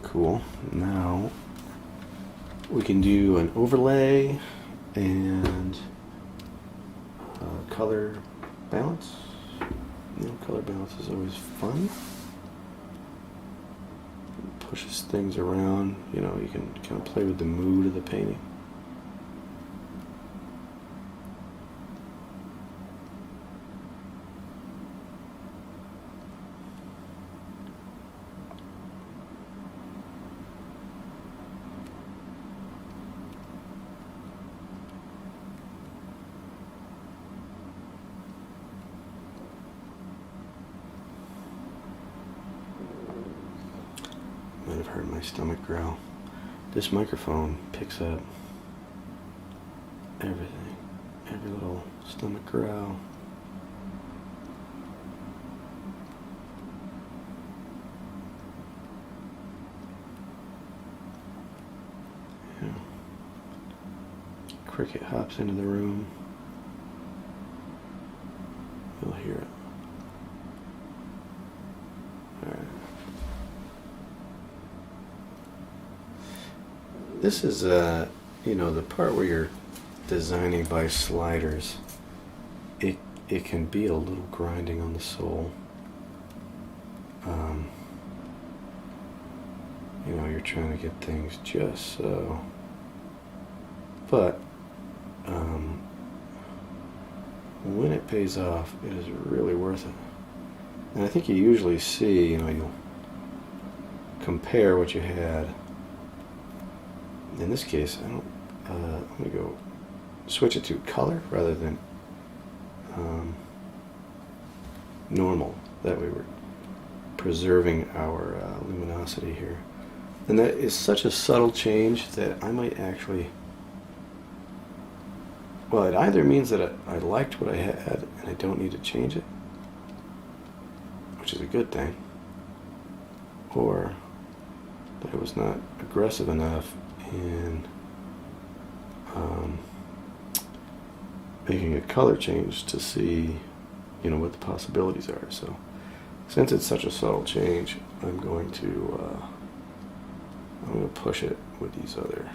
Cool. Now we can do an overlay and color balance. Color balance is always fun. Pushes things around, you can kind of play with the mood of the painting. Might have heard my stomach growl. This microphone picks up everything, every little stomach growl. cricket hops into the room, you'll hear it. All right. This is, you know, the part where you're designing by sliders. It can be a little grinding on the sole. You know, you're trying to get things just so. But when it pays off, it is really worth it. And I think you usually see, you know, you'll compare what you had. In this case, I'm going to go switch it to color rather than normal. That way we're preserving our luminosity here. And that is such a subtle change that I might actually, well, it either means that I liked what I had and I don't need to change it, which is a good thing, or that I was not aggressive enough in making a color change to see, you know, what the possibilities are. So since it's such a subtle change, I'm going to push it with these other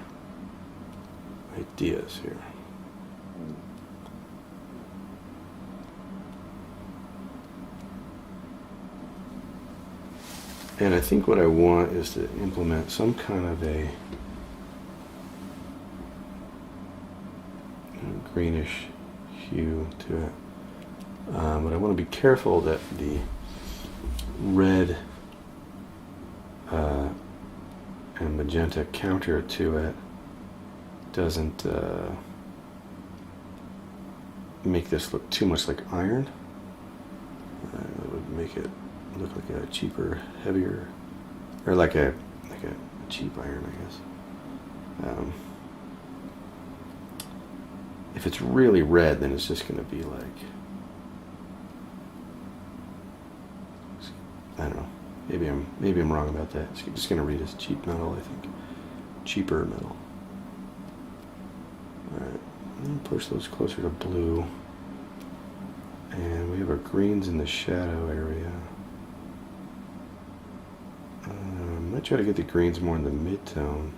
ideas here. And I think what I want is to implement some kind of a greenish hue to it. But I want to be careful that the red and magenta counter to it doesn't make this look too much like iron. It would make it look like a cheaper, heavier, or like a cheap iron, I guess. If it's really red, then it's just going to be like, I don't know. Maybe I'm wrong about that. It's just going to read as cheap metal, I think. Cheaper metal. Alright, I'm going to push those closer to blue. And we have our greens in the shadow area. I might try to get the greens more in the mid-tone.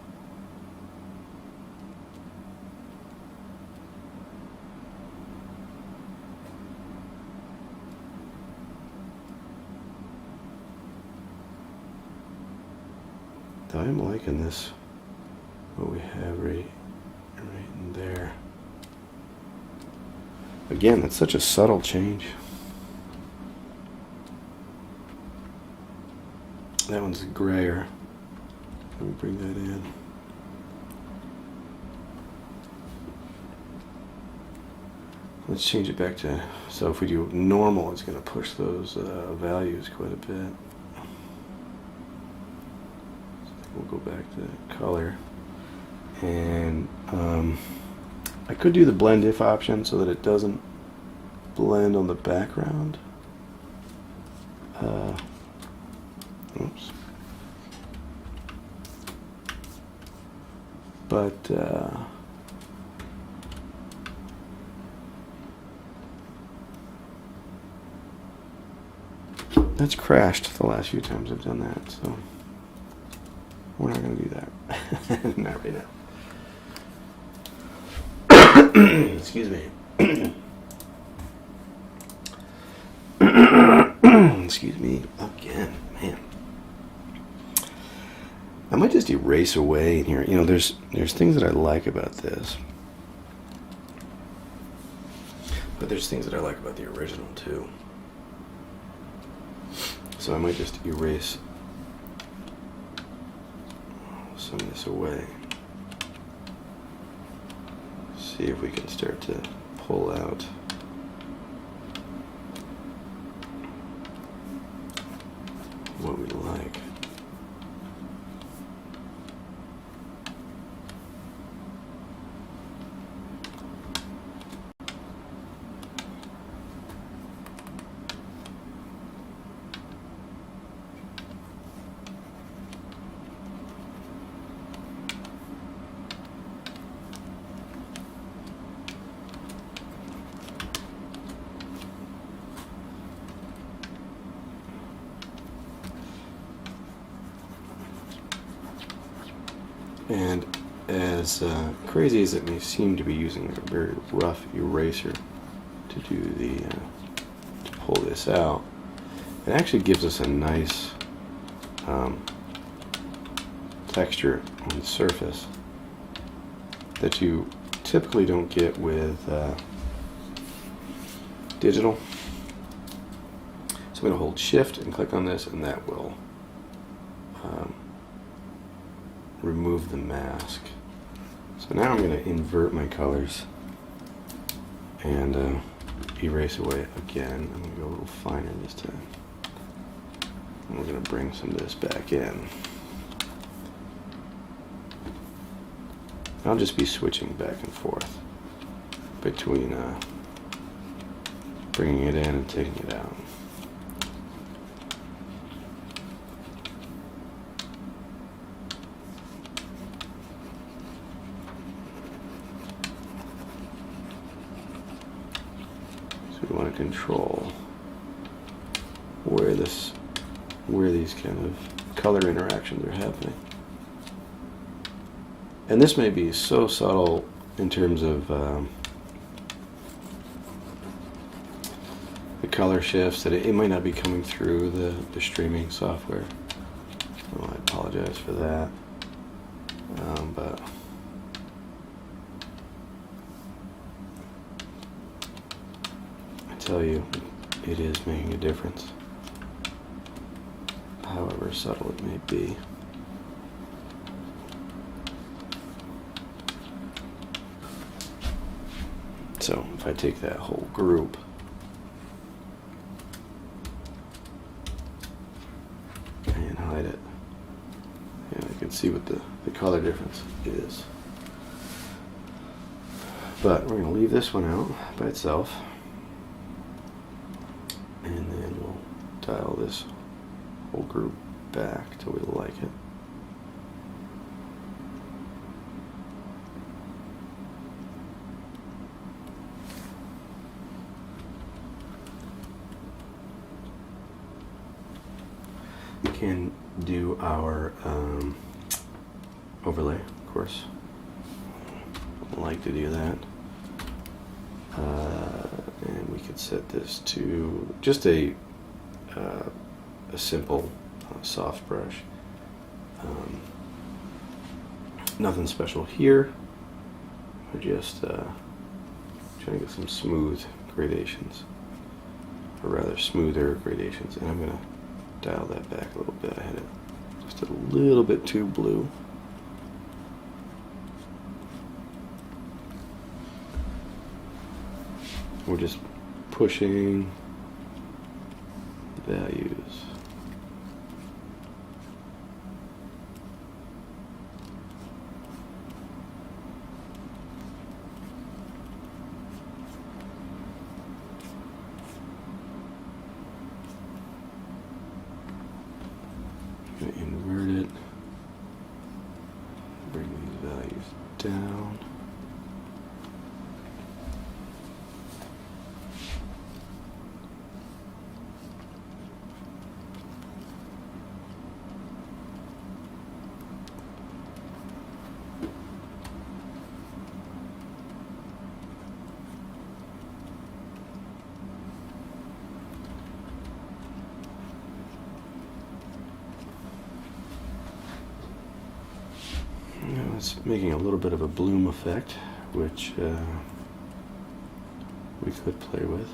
I'm liking this, what we have right in there. Again, that's such a subtle change. That one's grayer. Let me bring that in. Let's change it back to, so if we do normal, it's going to push those values quite a bit. We'll go back to color, and I could do the blend if option so that it doesn't blend on the background. Oops. But that's crashed the last few times I've done that, so we're not going to do that. Not right now. Excuse me. Excuse me again, man. I might just erase away in here. You know, there's things that I like about this, but there's things that I like about the original too. So I might just erase some of this away. See if we can start to pull out what we like. And as crazy as it may seem to be using a very rough eraser to do the to pull this out, it actually gives us a nice texture on the surface that you typically don't get with digital. So I'm going to hold shift and click on this, and that will remove the mask. So now I'm going to invert my colors and erase away again. I'm going to go a little finer this time. And we're going to bring some of this back in. I'll just be switching back and forth between bringing it in and taking it out. So we want to control where these kind of color interactions are happening. And this may be so subtle in terms of the color shifts that it might not be coming through the streaming software. Well, I apologize for that. But I tell you, it is making a difference, however subtle it may be. So if I take that whole group and hide it, and I can see what the color difference is. But we're going to leave this one out by itself, and then we'll dial this whole group back till we like it. Can do our overlay, of course. I like to do that. And we could set this to just a simple soft brush. Nothing special here. We're just trying to get some smooth gradations, or rather smoother gradations, and I'm going to dial that back a little bit. I had it just a little bit too blue. We're just pushing values. Invert it, bring these values down. It's making a little bit of a bloom effect, which we could play with.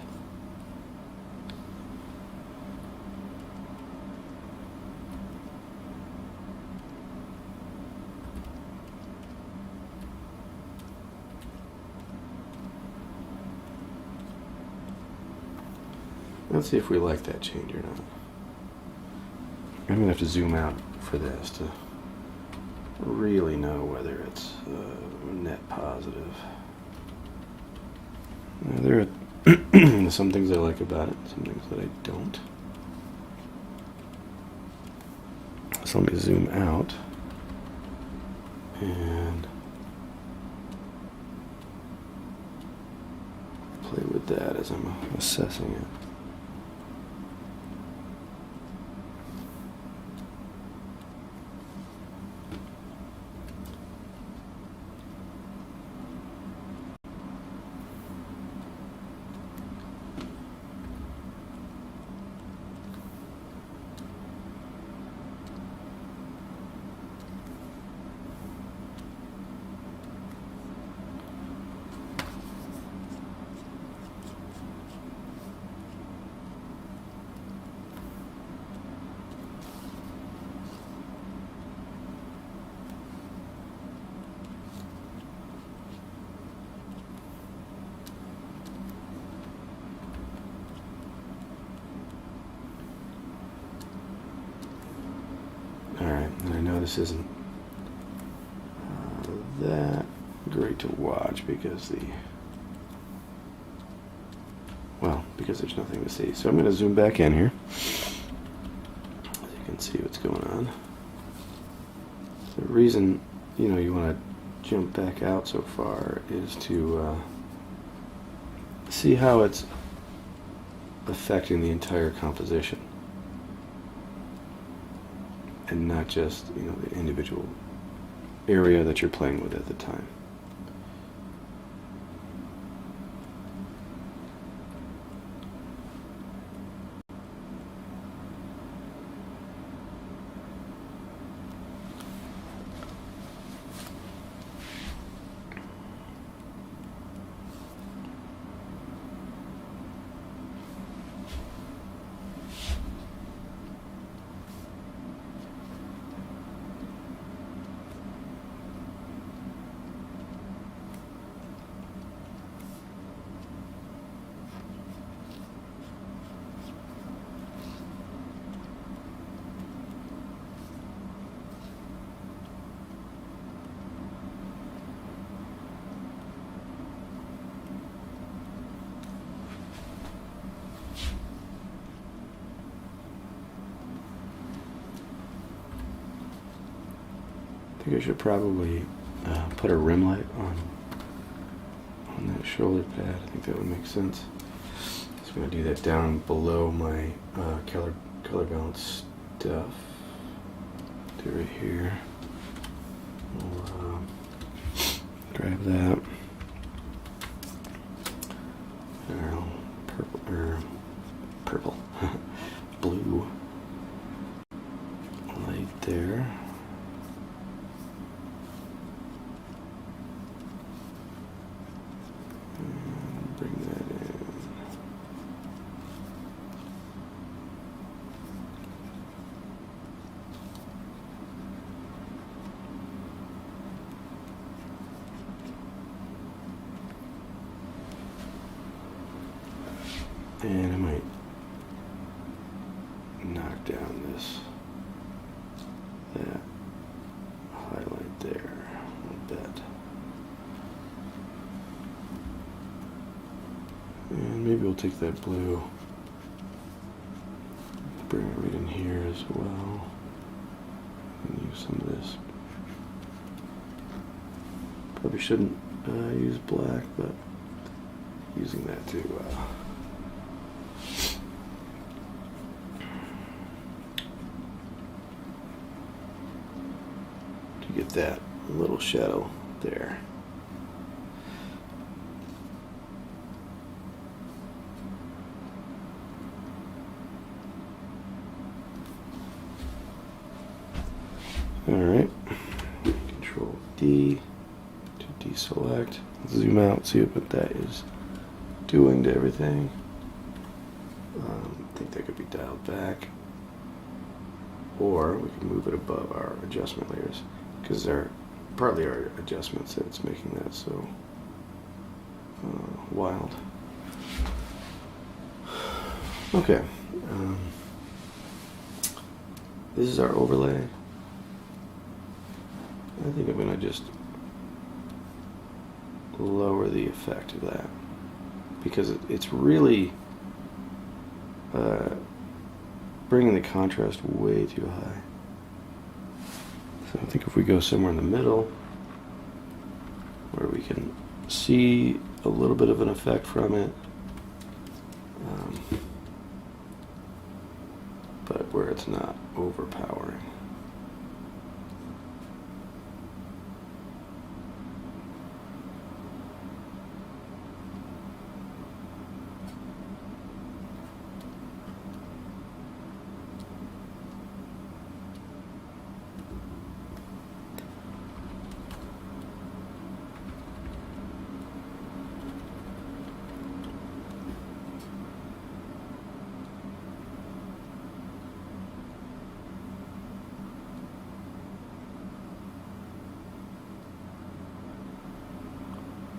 Let's see if we like that change or not. I'm gonna have to zoom out for this to really know whether it's net positive. Now, there are some things I like about it, some things that I don't. So let me zoom out and play with that as I'm assessing it. know, this isn't that great to watch because because there's nothing to see. So I'm going to zoom back in here so you can see what's going on. The reason, you know, you want to jump back out so far is to see how it's affecting the entire composition and not just, you know, the individual area that you're playing with at the time. I think I should probably put a rim light on that shoulder pad. I think that would make sense. So I'm going to do that down below my color balance stuff. Do it right here. We'll grab that. Purple, blue light there. Bring that in. And I might knock down that highlight there a little bit. And maybe we'll take that blue, bring it right in here as well, and use some of this. Probably shouldn't use black, but using that to get that little shadow there. All right, Control D to deselect. Zoom out, see what that is doing to everything. I think that could be dialed back, or we can move it above our adjustment layers because they're partly our adjustments that's making that so wild. Okay, this is our overlay. I think I'm going to just lower the effect of that because it's really bringing the contrast way too high. So I think if we go somewhere in the middle where we can see a little bit of an effect from it, but where it's not overpowering.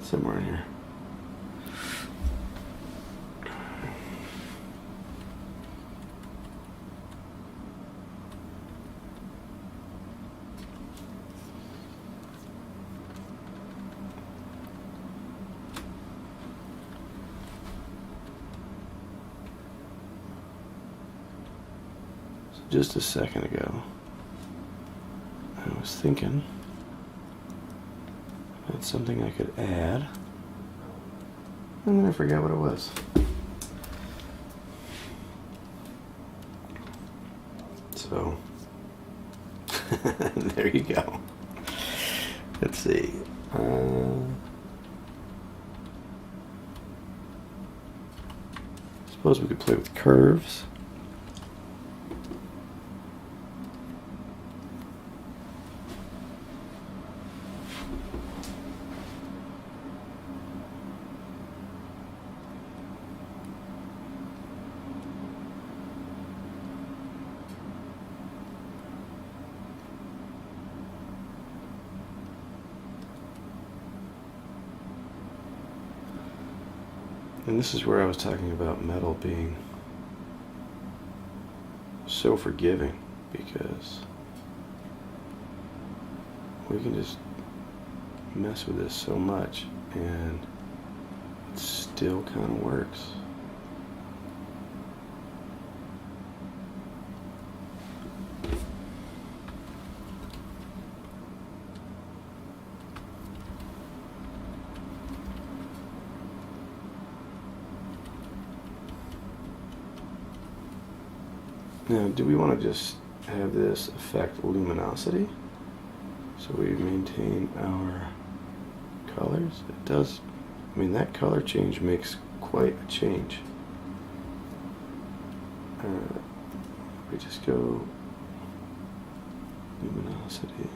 Somewhere in here. just a second ago, I was thinking that's something I could add, and then I forgot what it was. So, there you go. Let's see. Suppose we could play with curves. And this is where I was talking about metal being so forgiving, because we can just mess with this so much and it still kind of works. Now, do we want to just have this affect luminosity so we maintain our colors? It does. I mean, that color change makes quite a change. We just go luminosity.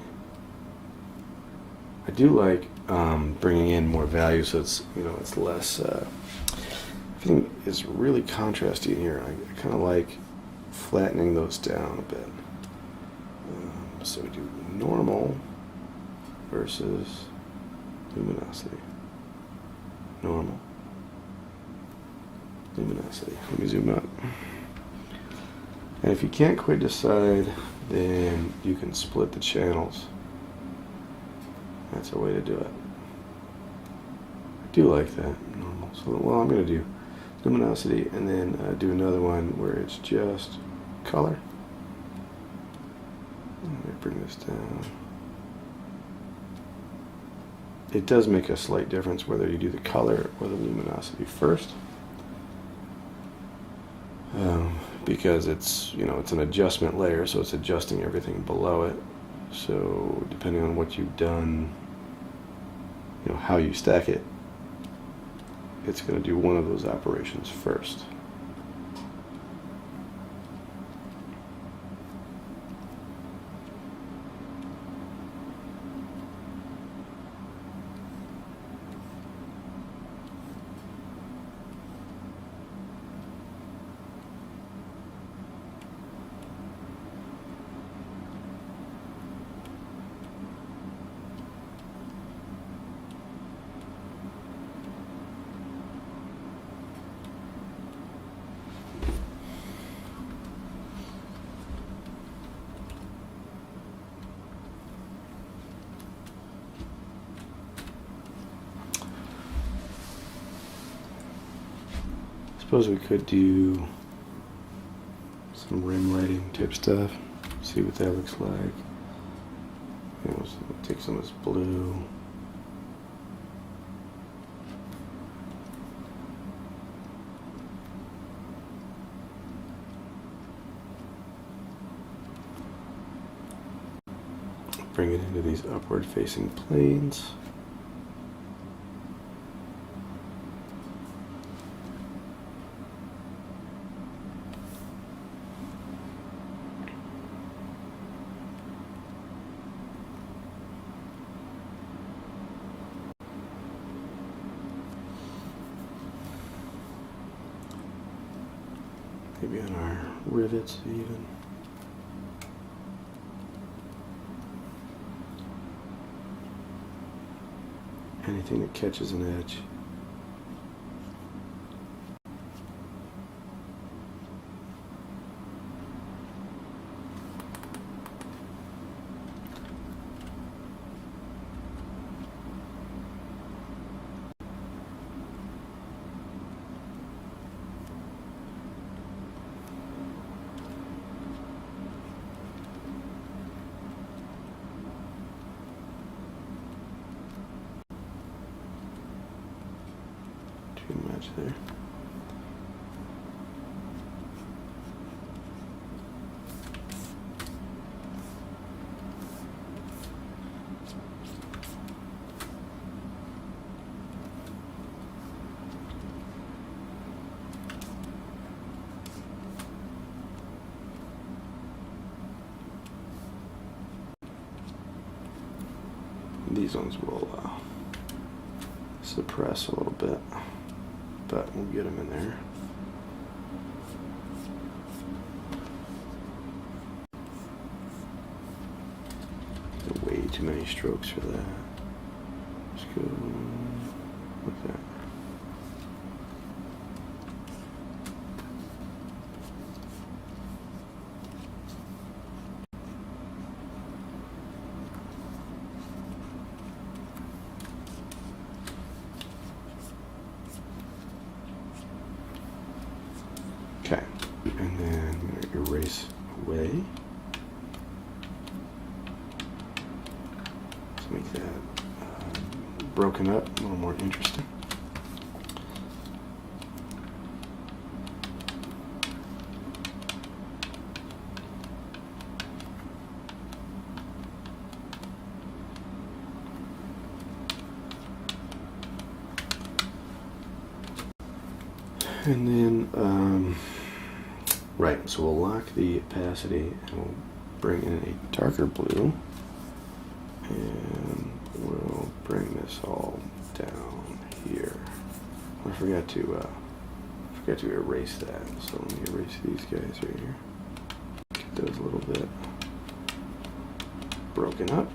I do like bringing in more value, so it's, you know, it's less. Everything is really contrasty in here. I kind of like flattening those down a bit. So we do normal versus luminosity. Normal. Luminosity. Let me zoom out. And if you can't quite decide, then you can split the channels. That's a way to do it. I do like that. Normal. So, well, I'm going to do luminosity and then do another one where it's just color. Let me bring this down. It does make a slight difference whether you do the color or the luminosity first, because it's, you know, it's an adjustment layer, so it's adjusting everything below it. So depending on what you've done, you know, how you stack it, it's going to do one of those operations first. Suppose we could do some rim lighting type stuff, see what that looks like. You know, so take some of this blue. Bring it into these upward facing planes. Maybe on our rivets even. Anything that catches an edge. edge there. These ones will suppress a little bit, but we'll get them in there. Way too many strokes for that. Let's go like that. Okay, and then I'm going to erase away. Let's make that broken up, a little more interesting. And then, right, so we'll lock the opacity and we'll bring in a darker blue and we'll bring this all down here. I forgot to erase that, so let me erase these guys right here. Get those a little bit broken up.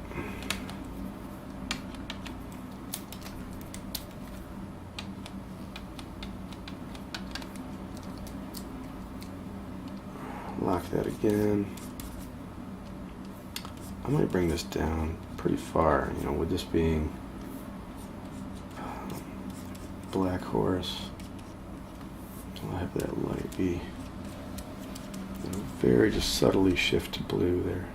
Lock that again. I might bring this down pretty far, you know, with this being Black Horse. So I'll have that light be, you know, very just subtly shift to blue there.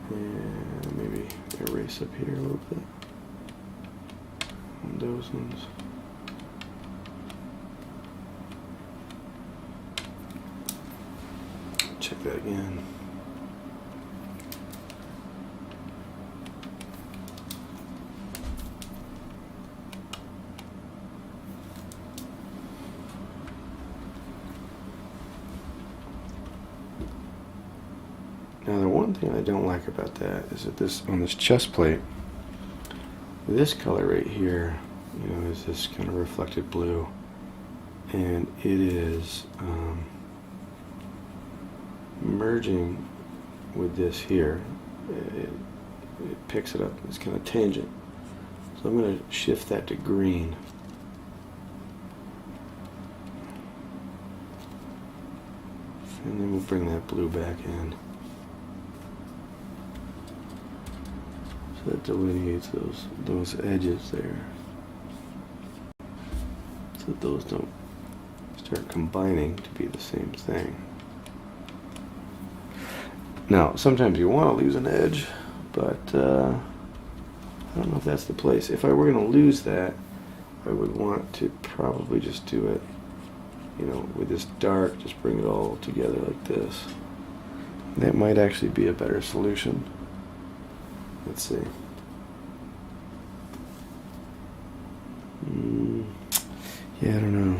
And maybe erase up here a little bit on those ones. Check that again. Now the one thing I don't like about that is that this, on this chest plate, this color right here, you know, is this kind of reflected blue, and it is merging with this here. It picks it up, it's kind of tangent. So I'm going to shift that to green. And then we'll bring that blue back in. That delineates those edges there, so that those don't start combining to be the same thing. Now, sometimes you want to lose an edge, but I don't know if that's the place. If I were going to lose that, I would want to probably just do it, you know, with this dark, just bring it all together like this. That might actually be a better solution. Let's see. Yeah, I don't know.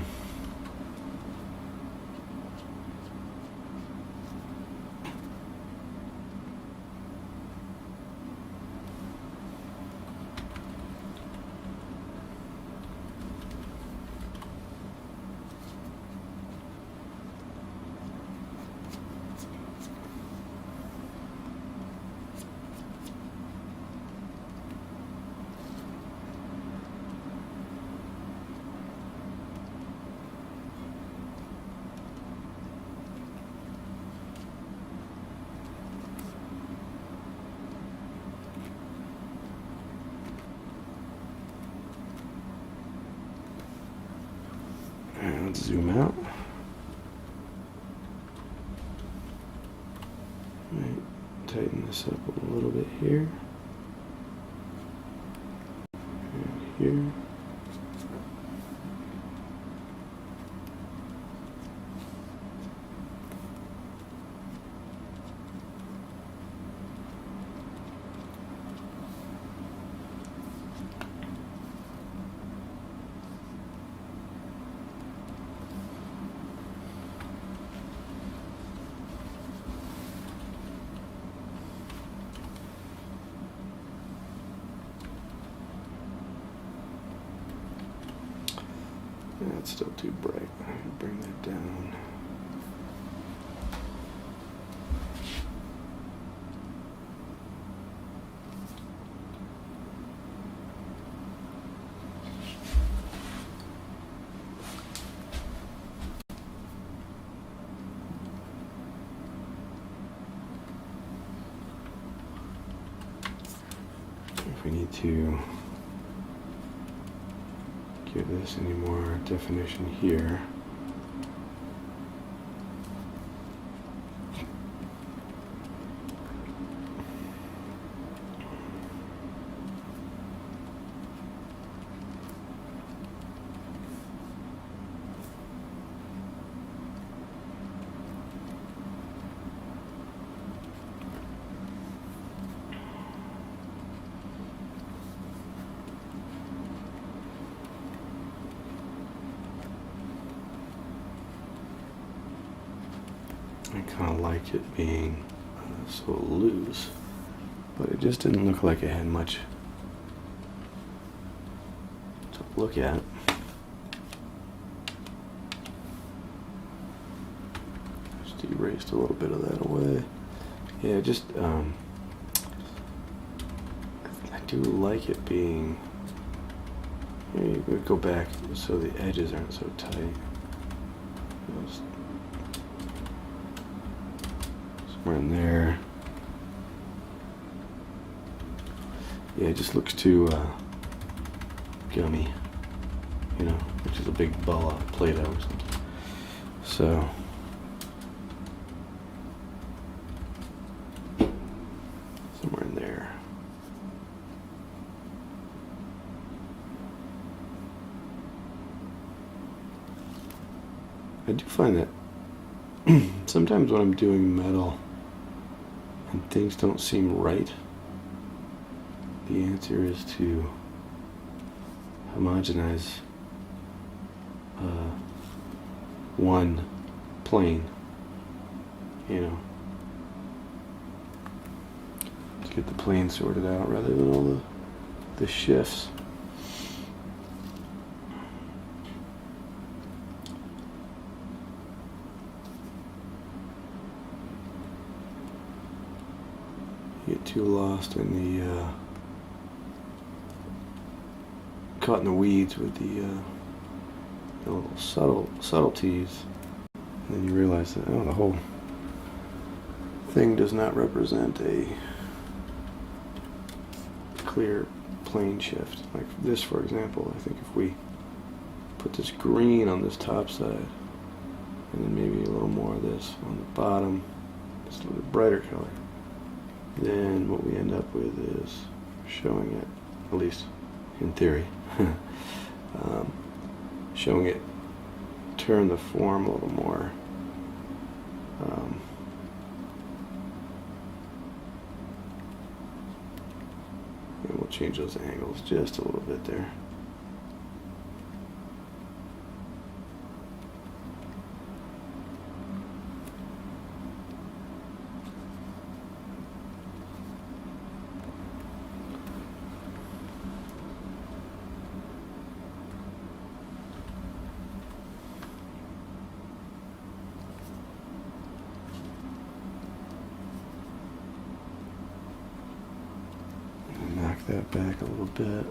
Let's zoom out. Right, tighten this up a little bit here. And here. That's still too bright. I'm gonna bring that down. If we need to give this any more definition here. I kind of like it being so loose, but it just didn't look like it had much to look at. Just erased a little bit of that away. Yeah, just I do like it being. You could go back so the edges aren't so tight. Just somewhere in there. Yeah, it just looks too gummy, you know, which is a big ball of Play-Doh or something. So somewhere in there. I do find that sometimes when I'm doing metal and things don't seem right, the answer is to homogenize one plane, you know, to get the plane sorted out rather than all the shifts. Get too lost in the caught in the weeds with the little subtleties, and then you realize that the whole thing does not represent a clear plane shift. Like this, for example, I think if we put this green on this top side, and then maybe a little more of this on the bottom, just a little brighter color, then what we end up with is showing it, at least in theory, showing it turn the form a little more. And we'll change those angles just a little bit there. That back a little bit.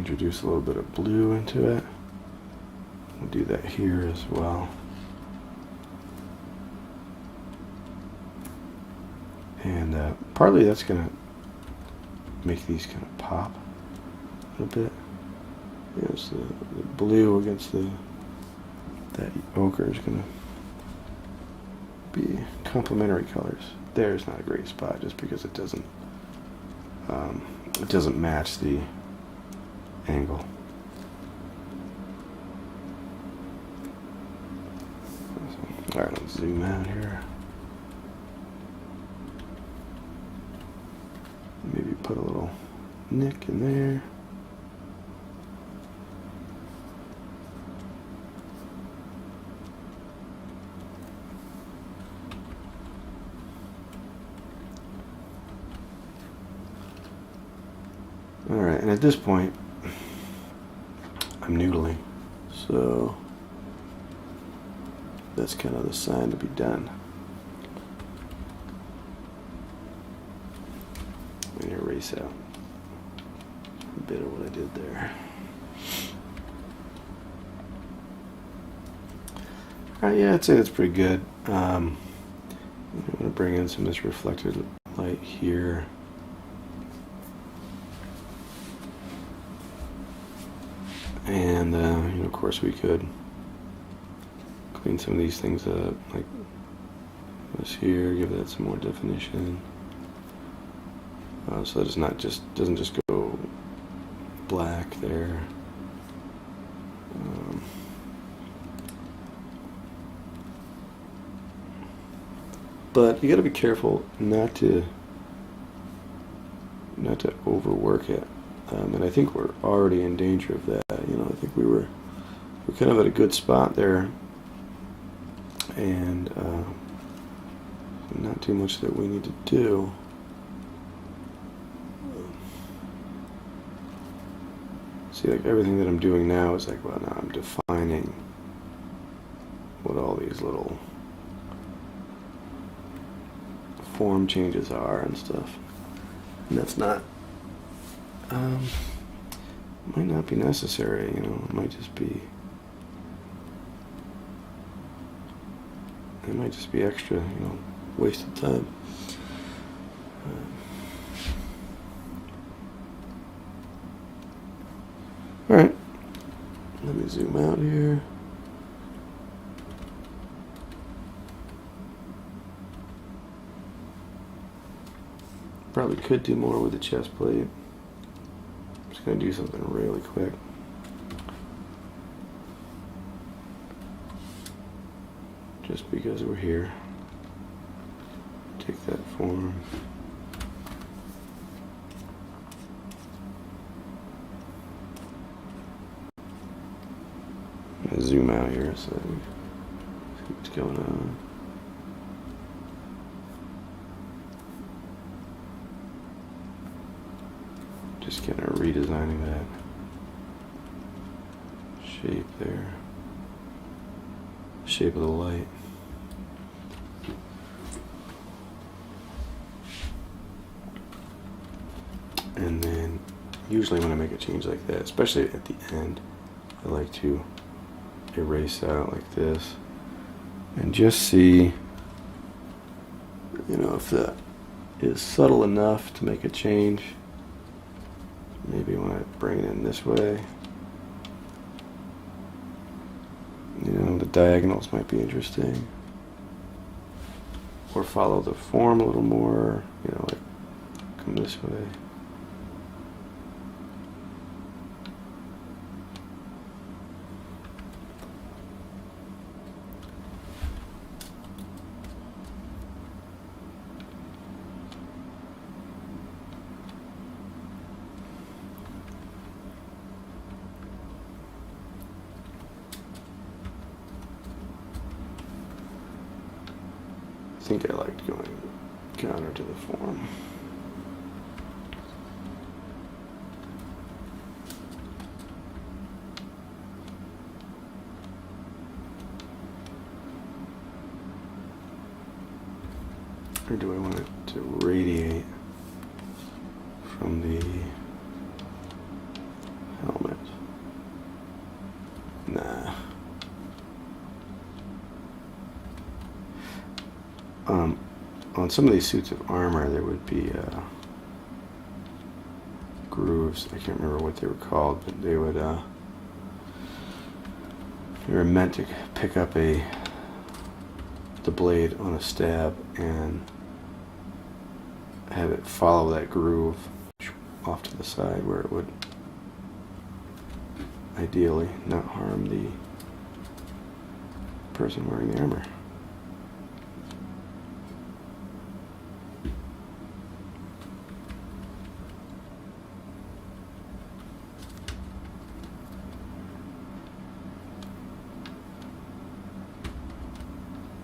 introduce a little bit of blue into it. We'll do that here as well. And partly that's going to make these kind of pop a little bit. Yes, the blue against that ochre is going to be complementary colors. There's not a great spot just because it doesn't match the angle. All right, let's zoom out here. Maybe put a little nick in there. All right, and at this point, I'm noodling, so that's kind of the sign to be done. I'm gonna erase out a bit of what I did there. All right, yeah, I'd say that's pretty good. I'm gonna bring in some of this reflected light here. And, you know, of course we could clean some of these things up, like this here, give that some more definition. So that it's not just, doesn't just go black there. But you got to be careful not to overwork it. And I think we're already in danger of that. You know, I think we're kind of at a good spot there, and not too much that we need to do. See, like everything that I'm doing now is like, well, now I'm defining what all these little form changes are and stuff, and that's not. Might not be necessary, you know. It might just be. It might just be extra, you know, wasted time. All right. Let me zoom out here. Probably could do more with the chest plate. Just gonna do something really quick. Just because we're here. Take that form. I'm gonna zoom out here so we see what's going on. Just kind of redesigning that shape there, shape of the light. And then usually when I make a change like that, especially at the end, I like to erase out like this and just see, you know, if that is subtle enough to make a change. Maybe when I bring it in this way, you know, the diagonals might be interesting. Or follow the form a little more, you know, like come this way. I think I liked going counter to the form. Or do I want it to radiate from the helmet? on some of these suits of armor, there would be grooves. I can't remember what they were called, but they would they were meant to pick up the blade on a stab and have it follow that groove off to the side where it would ideally not harm the person wearing the armor.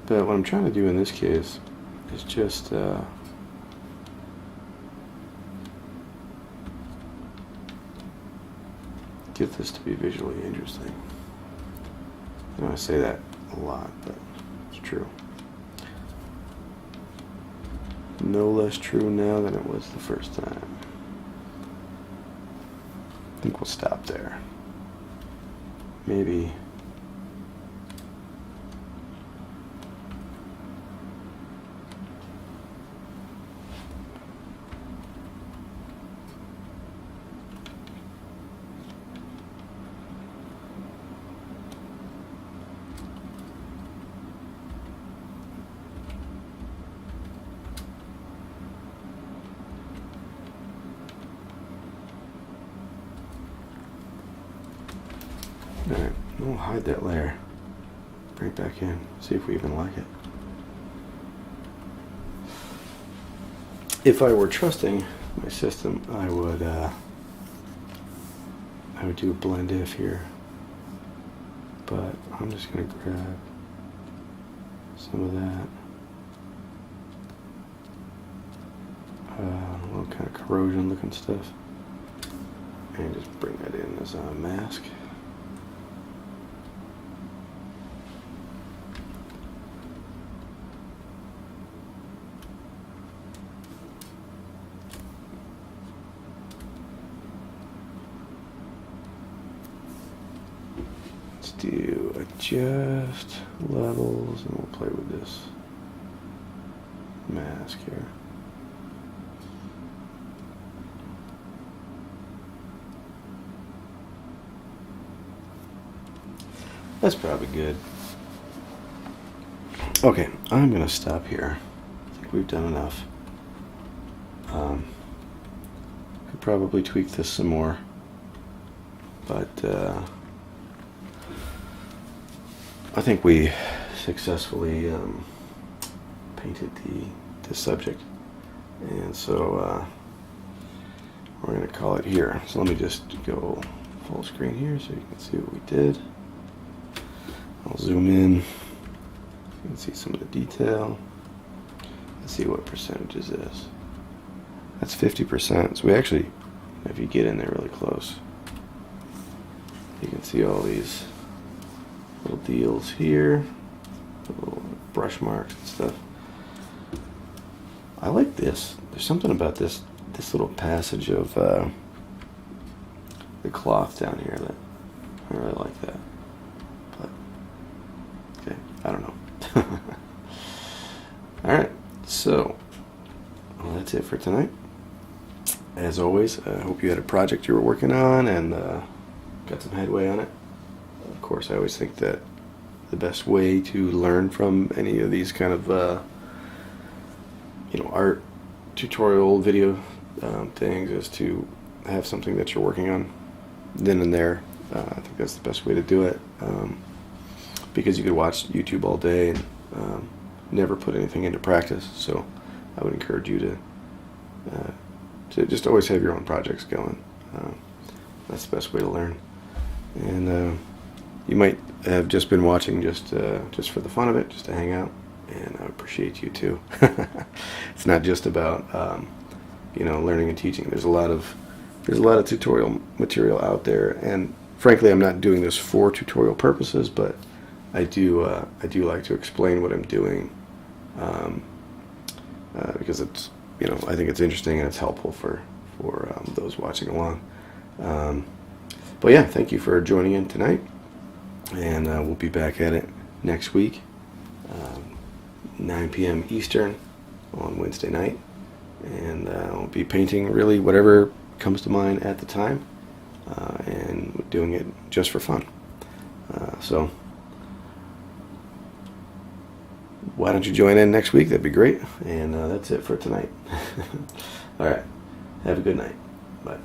But what I'm trying to do in this case is just get this to be visually interesting. I know I say that a lot, but it's true. No less true now than it was the first time. I think we'll stop there. Maybe alright, we'll hide that layer. Bring it back in, see if we even like it. If I were trusting my system, I would do a blend if here. But I'm just gonna grab some of that. A little kind of corrosion looking stuff. And just bring that in as a mask. Do adjust levels and we'll play with this mask here. That's probably good. Okay, I'm gonna stop here. I think we've done enough. Could probably tweak this some more, but I think we successfully painted the subject, and so we're going to call it here. So let me just go full screen here so you can see what we did. I'll zoom in. You can see some of the detail. Let's see what percentages is. That's 50%. So we actually, if you get in there really close, you can see all these little deals here, little brush marks and stuff. I like this. There's something about this little passage of the cloth down here that I really like that. But okay, I don't know. All right, so well, that's it for tonight. As always, I hope you had a project you were working on and got some headway on it. Of course, I always think that the best way to learn from any of these kind of art tutorial video things is to have something that you're working on then and there. I think that's the best way to do it, because you could watch YouTube all day and never put anything into practice. So I would encourage you to just always have your own projects going. That's the best way to learn. And you might have just been watching just for the fun of it, just to hang out, and I appreciate you too. It's not just about learning and teaching. There's a lot of tutorial material out there, and frankly, I'm not doing this for tutorial purposes, but I do like to explain what I'm doing, because it's I think it's interesting and it's helpful for those watching along. But yeah, thank you for joining in tonight, and we'll be back at it next week. 9 p.m. Eastern on Wednesday night, and I'll be painting really whatever comes to mind at the time, and doing it just for fun. So why don't you join in next week? That'd be great. And that's it for tonight. All right. Have a good night. Bye.